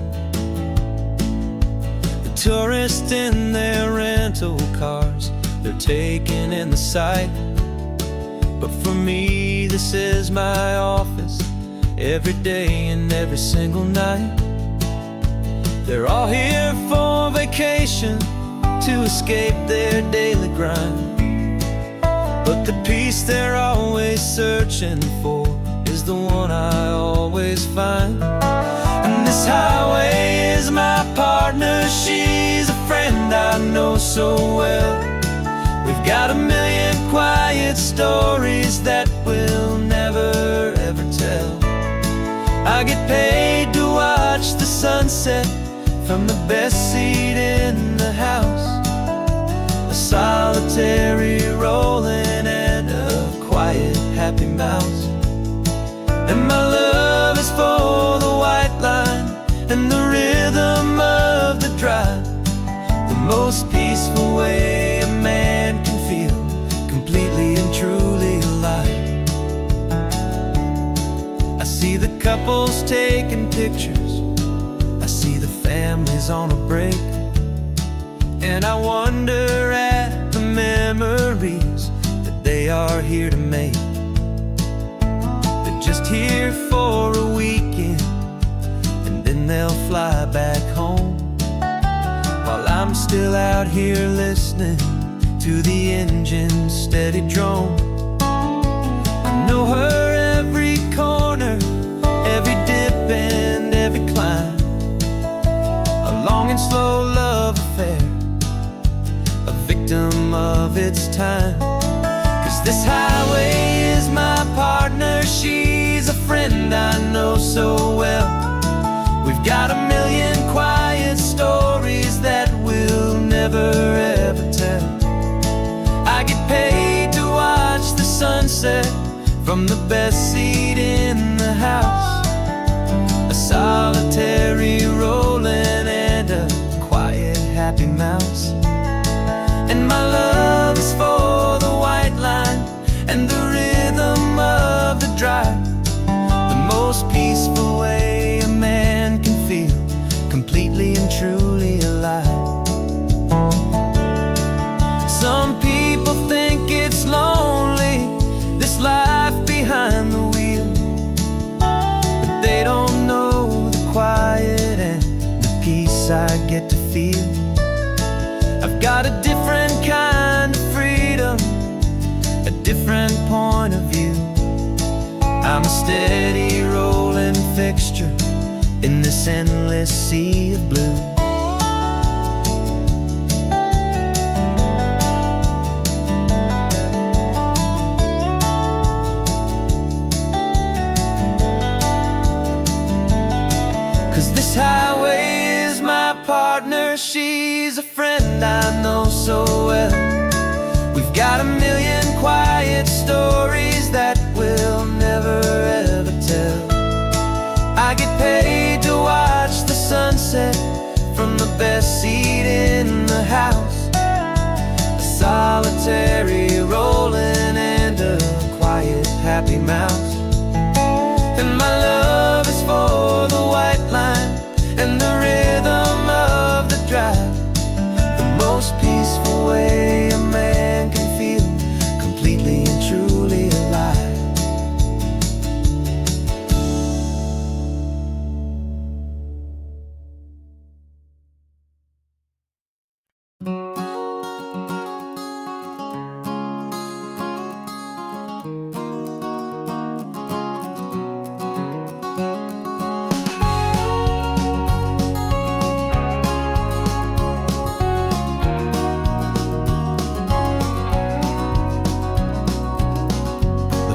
The tourists in their rental cars, they're taking in the sight. But for me, this is my office, every day and every single night. They're all here for vacation, to escape their daily grind. But the peace they're always searching for is the one I always find. And this highway is my partner, she's a friend I know so well. We've got a million quiet stories that we'll never ever tell. I get paid to watch the sunset from the best seat in the house, a solitary rolling and a quiet happy mouse. And my love is for the white line and the rhythm of the drive, the most peaceful way a man can feel completely and truly alive. I see the couples taking pictures, I see the families on a break, and I wonder at the memories that they are here to make. They're just here for a weekend, and then they'll fly back home, while I'm still out here listening to the engine's steady drone. I know her every corner, every dip and every climb, a long and slow love affair, a victim of its time. 'Cause this highway is my partner, she's a friend I know so well. We've got a million quiet stories that we'll never ever tell. I get paid to watch the sunset from the best seat in the house, a solitary rolling and a quiet happy mouse. And my love is for the white line and the rhythm of the drive, the most peaceful way a man can feel completely and truly alive. Some people think it's lonely, this life behind the wheel, but they don't know the quiet and the peace I get to feel. I've got a different kind of freedom, a different point of view. I'm a steady rolling fixture in this endless sea of blue. she's a friend I know so well. We've got a million quiet stories that we'll never ever tell. I get paid to watch the sunset from the best seat in the house. A solitary rolling and a quiet happy mouse. And my love is for the white line and the rhythm of the drive. The most peaceful way a man can feel completely and truly alive.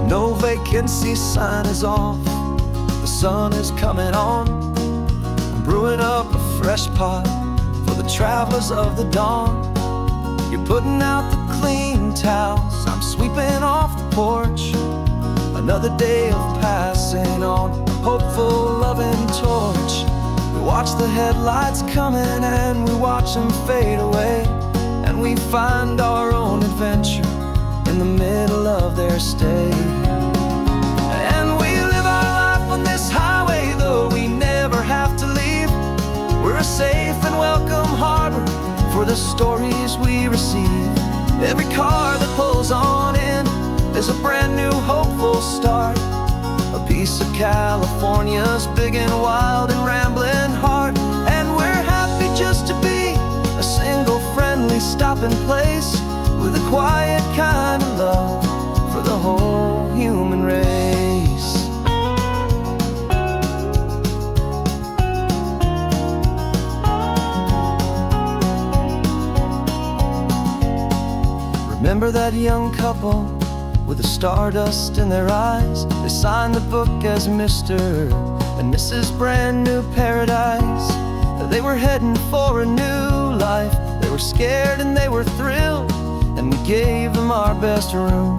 No vacancy sign is off, the sun is coming on. I'm brewing up a fresh pot for the travelers of the dawn. You're putting out the clean towels, I'm sweeping off the porch. Another day of passing on a hopeful loving torch. We watch the headlights coming and we watch them fade away, and we find our own adventure in the middle of their stay. And we live our life on this highway, though we never have to leave. We're a safe and welcome harbor for the stories we receive. Every car that pulls on in is a brand new hopeful start. A piece of California's big and wild and rambling heart. And we're happy just to be a single friendly stopping place, with a quiet kind of love for the whole human race. Remember that young couple with the stardust in their eyes? They signed the book as Mr. and Mrs. Brand New Paradise. They were heading for a new life. They were scared and they were thrilled, and we gave them our best room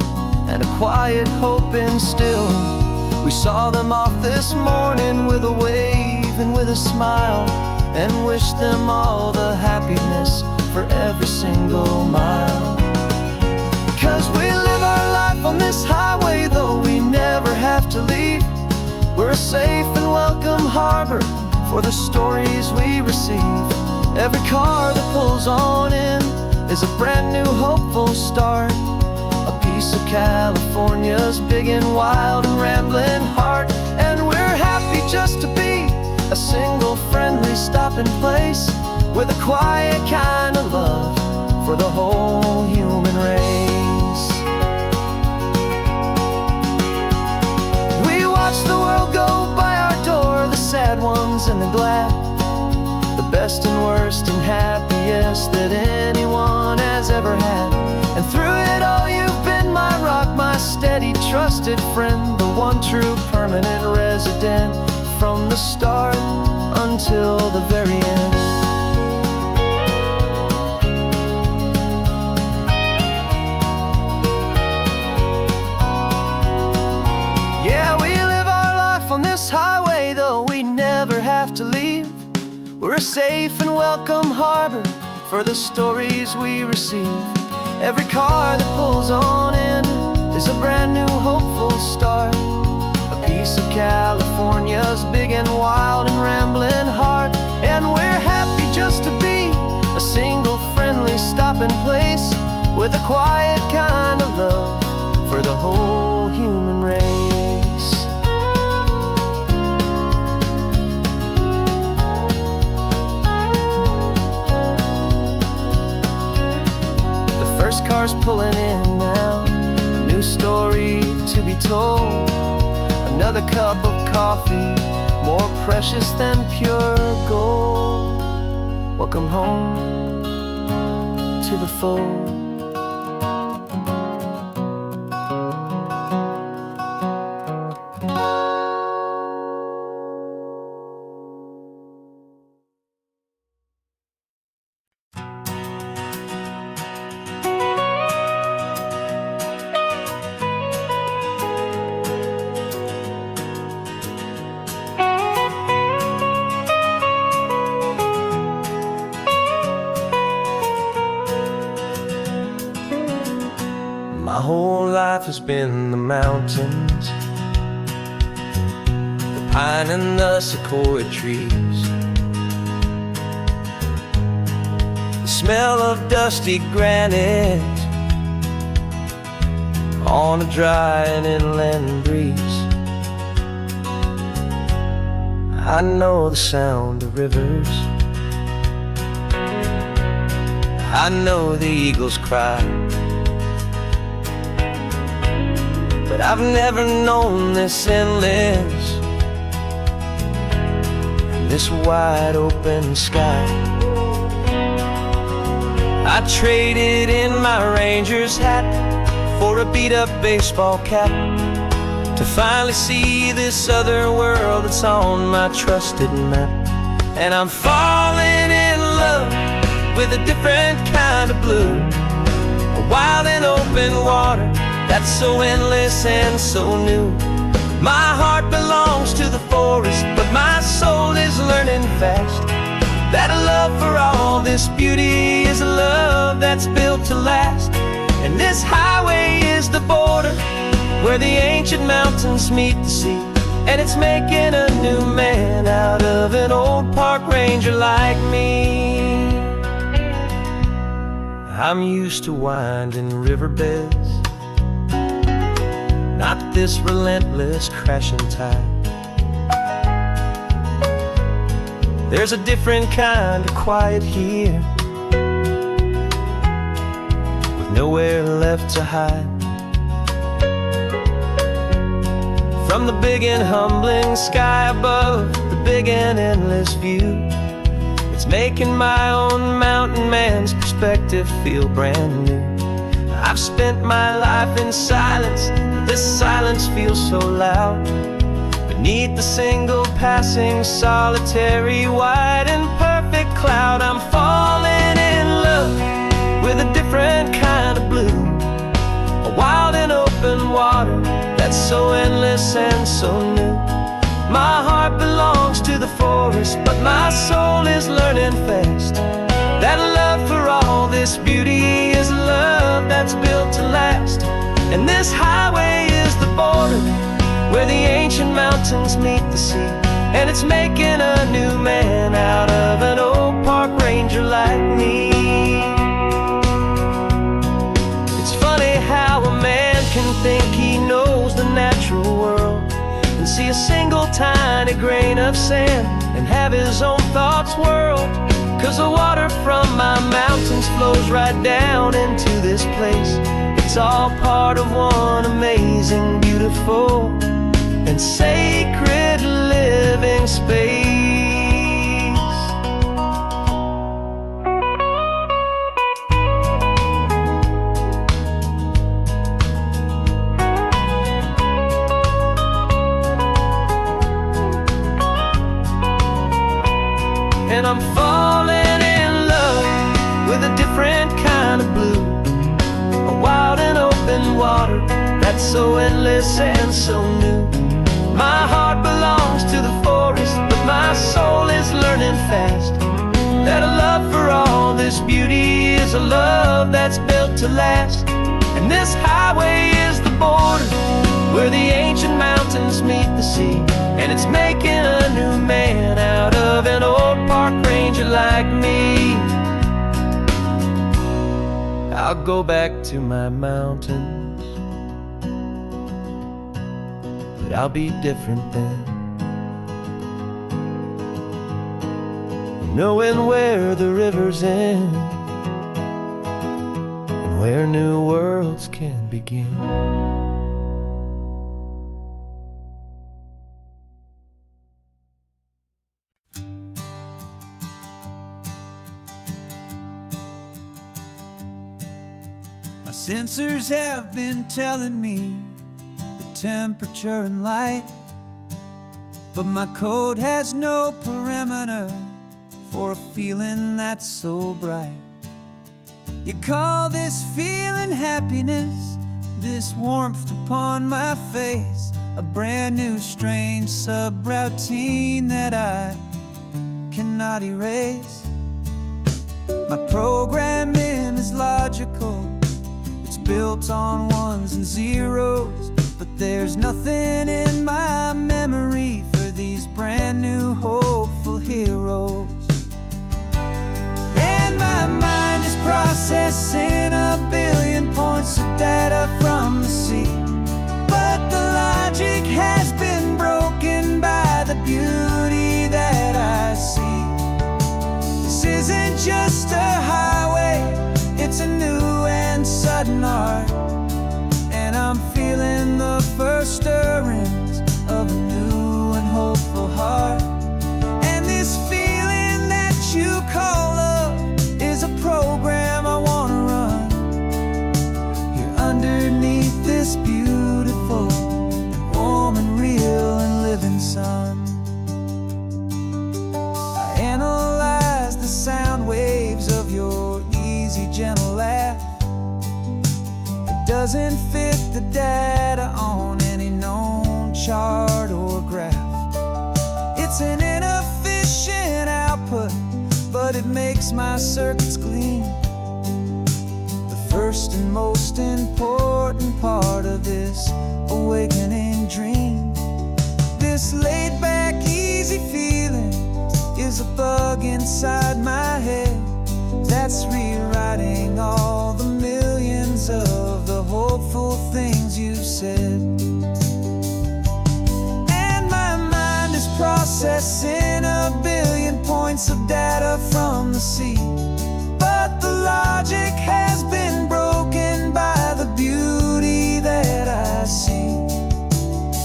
and a quiet hope instilled. We saw them off this morning with a wave and with a smile, and wished them all the happiness for every single mile. 'Cause we live our life on this highway, though we never have to leave. We're a safe and welcome harbor for the stories we receive. Every car that pulls on in is a brand new hopeful start. A piece of California's big and wild and rambling heart. And we're happy just to be a single friendly stopping place, with a quiet kind of love for the whole human race. We watch the world go by our door, the sad ones and the glad, the best and worst and happiest that anyone has ever had. And through it all you've been my rock, my steady trusted friend, the one true permanent resident, from the start until the very end. Yeah, we live our life on this highway, though we never have to leave. We're a safe and welcome harbor for the stories we receive. Every car that pulls on in is a brand new hopeful start. A piece of California's big and wild and rambling heart. And we're happy just to be a single friendly stopping place, with a quiet kind of love for the whole human race. First car's pulling in now, a new story to be told. Another cup of coffee, more precious than pure gold. Welcome home to the fold. My whole life has been the mountains, the pine and the sequoia trees, the smell of dusty granite on a dry and inland breeze. I know the sound of rivers, I know the eagles cry, but I've never known this endless and this wide open sky. I traded in my Ranger's hat for a beat-up baseball cap to finally see this other world that's on my trusted map. And I'm falling in love with a different kind of blue, a wild and open water that's so endless and so new. My heart belongs to the forest, but my soul is learning fast that a love for all this beauty is a love that's built to last. And this highway is the border where the ancient mountains meet the sea, and it's making a new man out of an old park ranger like me. I'm used to winding riverbeds, not this relentless crashing tide. There's a different kind of quiet here, with nowhere left to hide. From the big and humbling sky above, the big and endless view, it's making my own mountain man's perspective feel brand new. I've spent my life in silence, but this silence feels so loud. Beneath the single passing solitary white and perfect cloud, I'm falling in love with a different kind of blue, a wild and open water that's so endless and so new. My heart belongs to the forest, but my soul is learning fast that love for all this beauty is a love that's built to last. And this highway is the border where the ancient mountains meet the sea, and it's making a new man out of an old park ranger like me. It's funny how a man can think he knows the natural world and see a single tiny grain of sand and have his own thoughts whirled. 'Cause the water from my mountains flows right down into this place. It's all part of one amazing, beautiful, and sacred living space. And I'm falling in love with a different kind of blue, a wild and open water that's so endless and so new. My heart belongs to the forest, but my soul is learning fast that a love for all this beauty is a love that's built to last. And this highway is the border where the ancient mountains meet the sea, and it's making a new man out of an old park ranger like me. I'll go back to my mountains, but I'll be different then, knowing where the rivers end and where new worlds can begin. My sensors have been telling me the temperature and light, but my code has no perimeter for a feeling that's so bright. You call this feeling happiness, this warmth upon my face, a brand new strange subroutine that I cannot erase. My programming is logical, it's built on ones and zeros, but there's nothing in my memory for these brand new hopeful heroes. And my mind is processing a billion points of data from the sea, but the logic has been broken by the beauty that I see. This isn't just a highway, it's a new and sudden art, and I'm feeling the first stirrings of a new and hopeful heart. And this feeling that you call love is a program I wanna run here underneath this beautiful and warm and real and living sun. I analyze the sound waves of your easy, gentle laugh. It doesn't fit the data on any known chart or graph. It's an inefficient output, but it makes my circuits gleam. The first and most important part of this awakening dream. This laid-back, easy feeling is a bug inside my head that's rewriting all the millions of the hopeful things you've said. And my mind is processing a billion points of data from the sea, but the logic has been broken by the beauty that I see.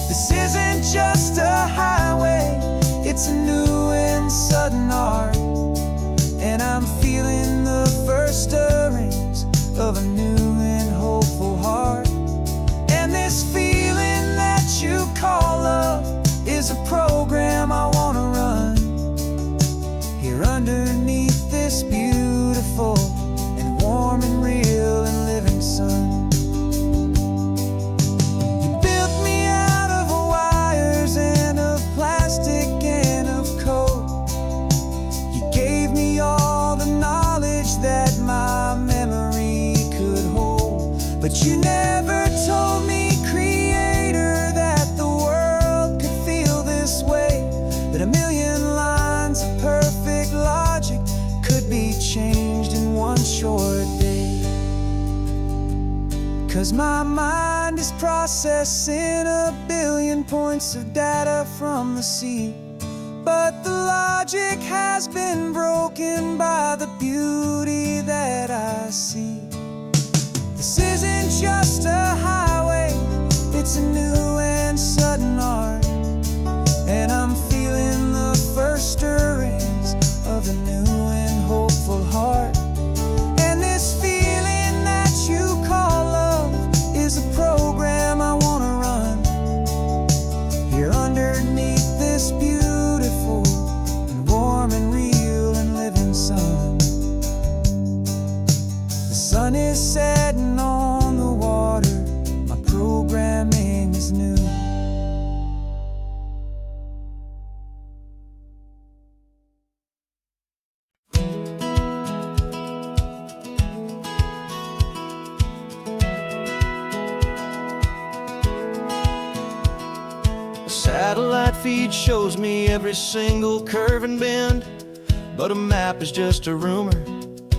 This isn't just a highway, it's a new and sudden art, and I'm feeling the first stirrings of a new and hopeful heart. And this feeling that you call love is a program I wanna run here underneath this beautiful and warm and real and living sun. You built me out of wires and of plastic and of code. You gave me all the knowledge that my memory could hold, but you never told me, Creator, that the world could feel this way, that a million lines of perfect logic could be changed in one short day. 'Cause my mind is processing a billion points of data from the sea, but the logic has been broken by the beauty that I see. This isn't just a highway, it's a new and sudden art, and I'm feeling the first stirrings of a new and hopeful heart. And this feeling that you call love is a program I wanna run here underneath this beautiful and warm and real and living sun. The sun is setting on the water, my programming is new. Satellite feed shows me every single curve and bend, but a map is just a rumor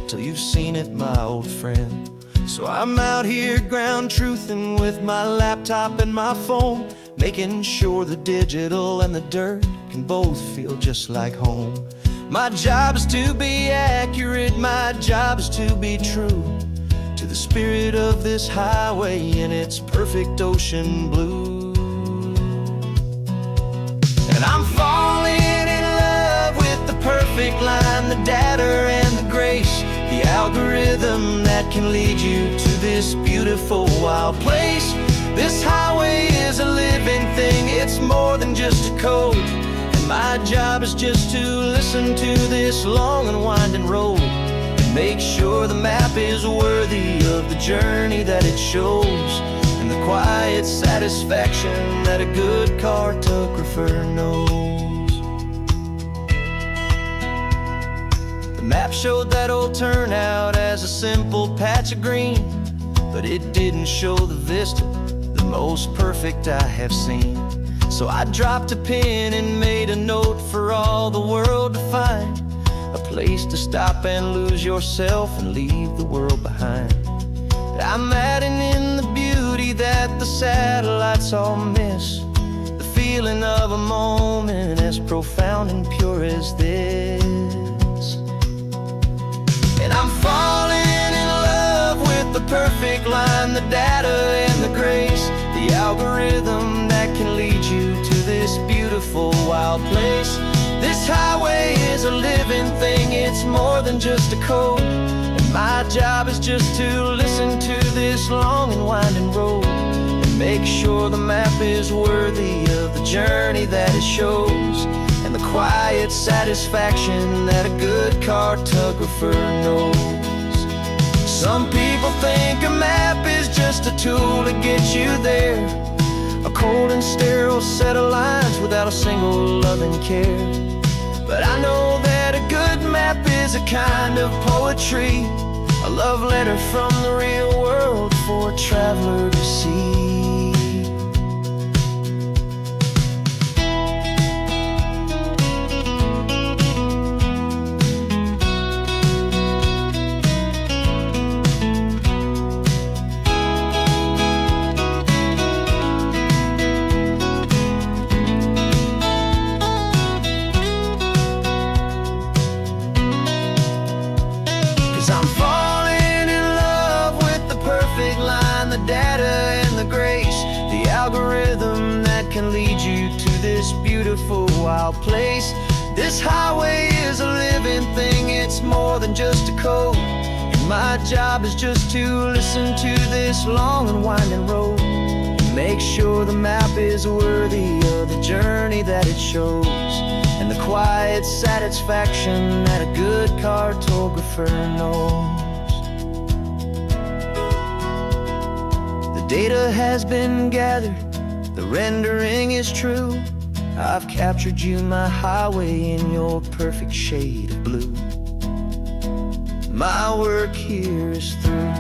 till you've seen it, my old friend. So I'm out here ground truthing with my laptop and my phone, making sure the digital and the dirt can both feel just like home. My job is to be accurate, my job is to be true to the spirit of this highway in its perfect ocean blue. And I'm falling in love with the perfect line, the data and the grace, the algorithm that can lead you to this beautiful wild place. This highway is a living thing, it's more than just a code, and my job is just to listen to this long and winding road and make sure the map is worthy of the journey that it shows, and the quiet satisfaction that a good cartographer knows. The map showed that old turnout as a simple patch of green, but it didn't show the vista, the most perfect I have seen. So I dropped a pin and made a note for all the world to find, a place to stop and lose yourself and leave the world behind. I'm adding in the beauty that the satellites all miss, the feeling of a moment as profound and pure as this. And I'm falling in love with the perfect line, the data and the grace, the algorithm that can lead you to this beautiful wild place. This highway is a living thing, it's more than just a code, and my job is just to listen to this long and winding road and make sure the map is worthy of the journey that it shows, and the quiet satisfaction that a good cartographer knows. Some people think a map is just a tool to get you there, a cold and sterile set of lines without a single loving care. But I know that a good map is a kind of poetry, a love letter from the real world for a traveler to see. 'Cause I'm falling in love with the perfect line, the data and the grace, the algorithm that can lead you to this beautiful wild place. This highway is a living thing, it's more than just a code, and my job is just to listen to this long and winding road and make sure the map is worthy of the journey that it shows, and the quiet satisfaction that a good cartographer knows. The data has been gathered, the rendering is true. I've captured you, my highway, in your perfect shade of blue. My work here is through.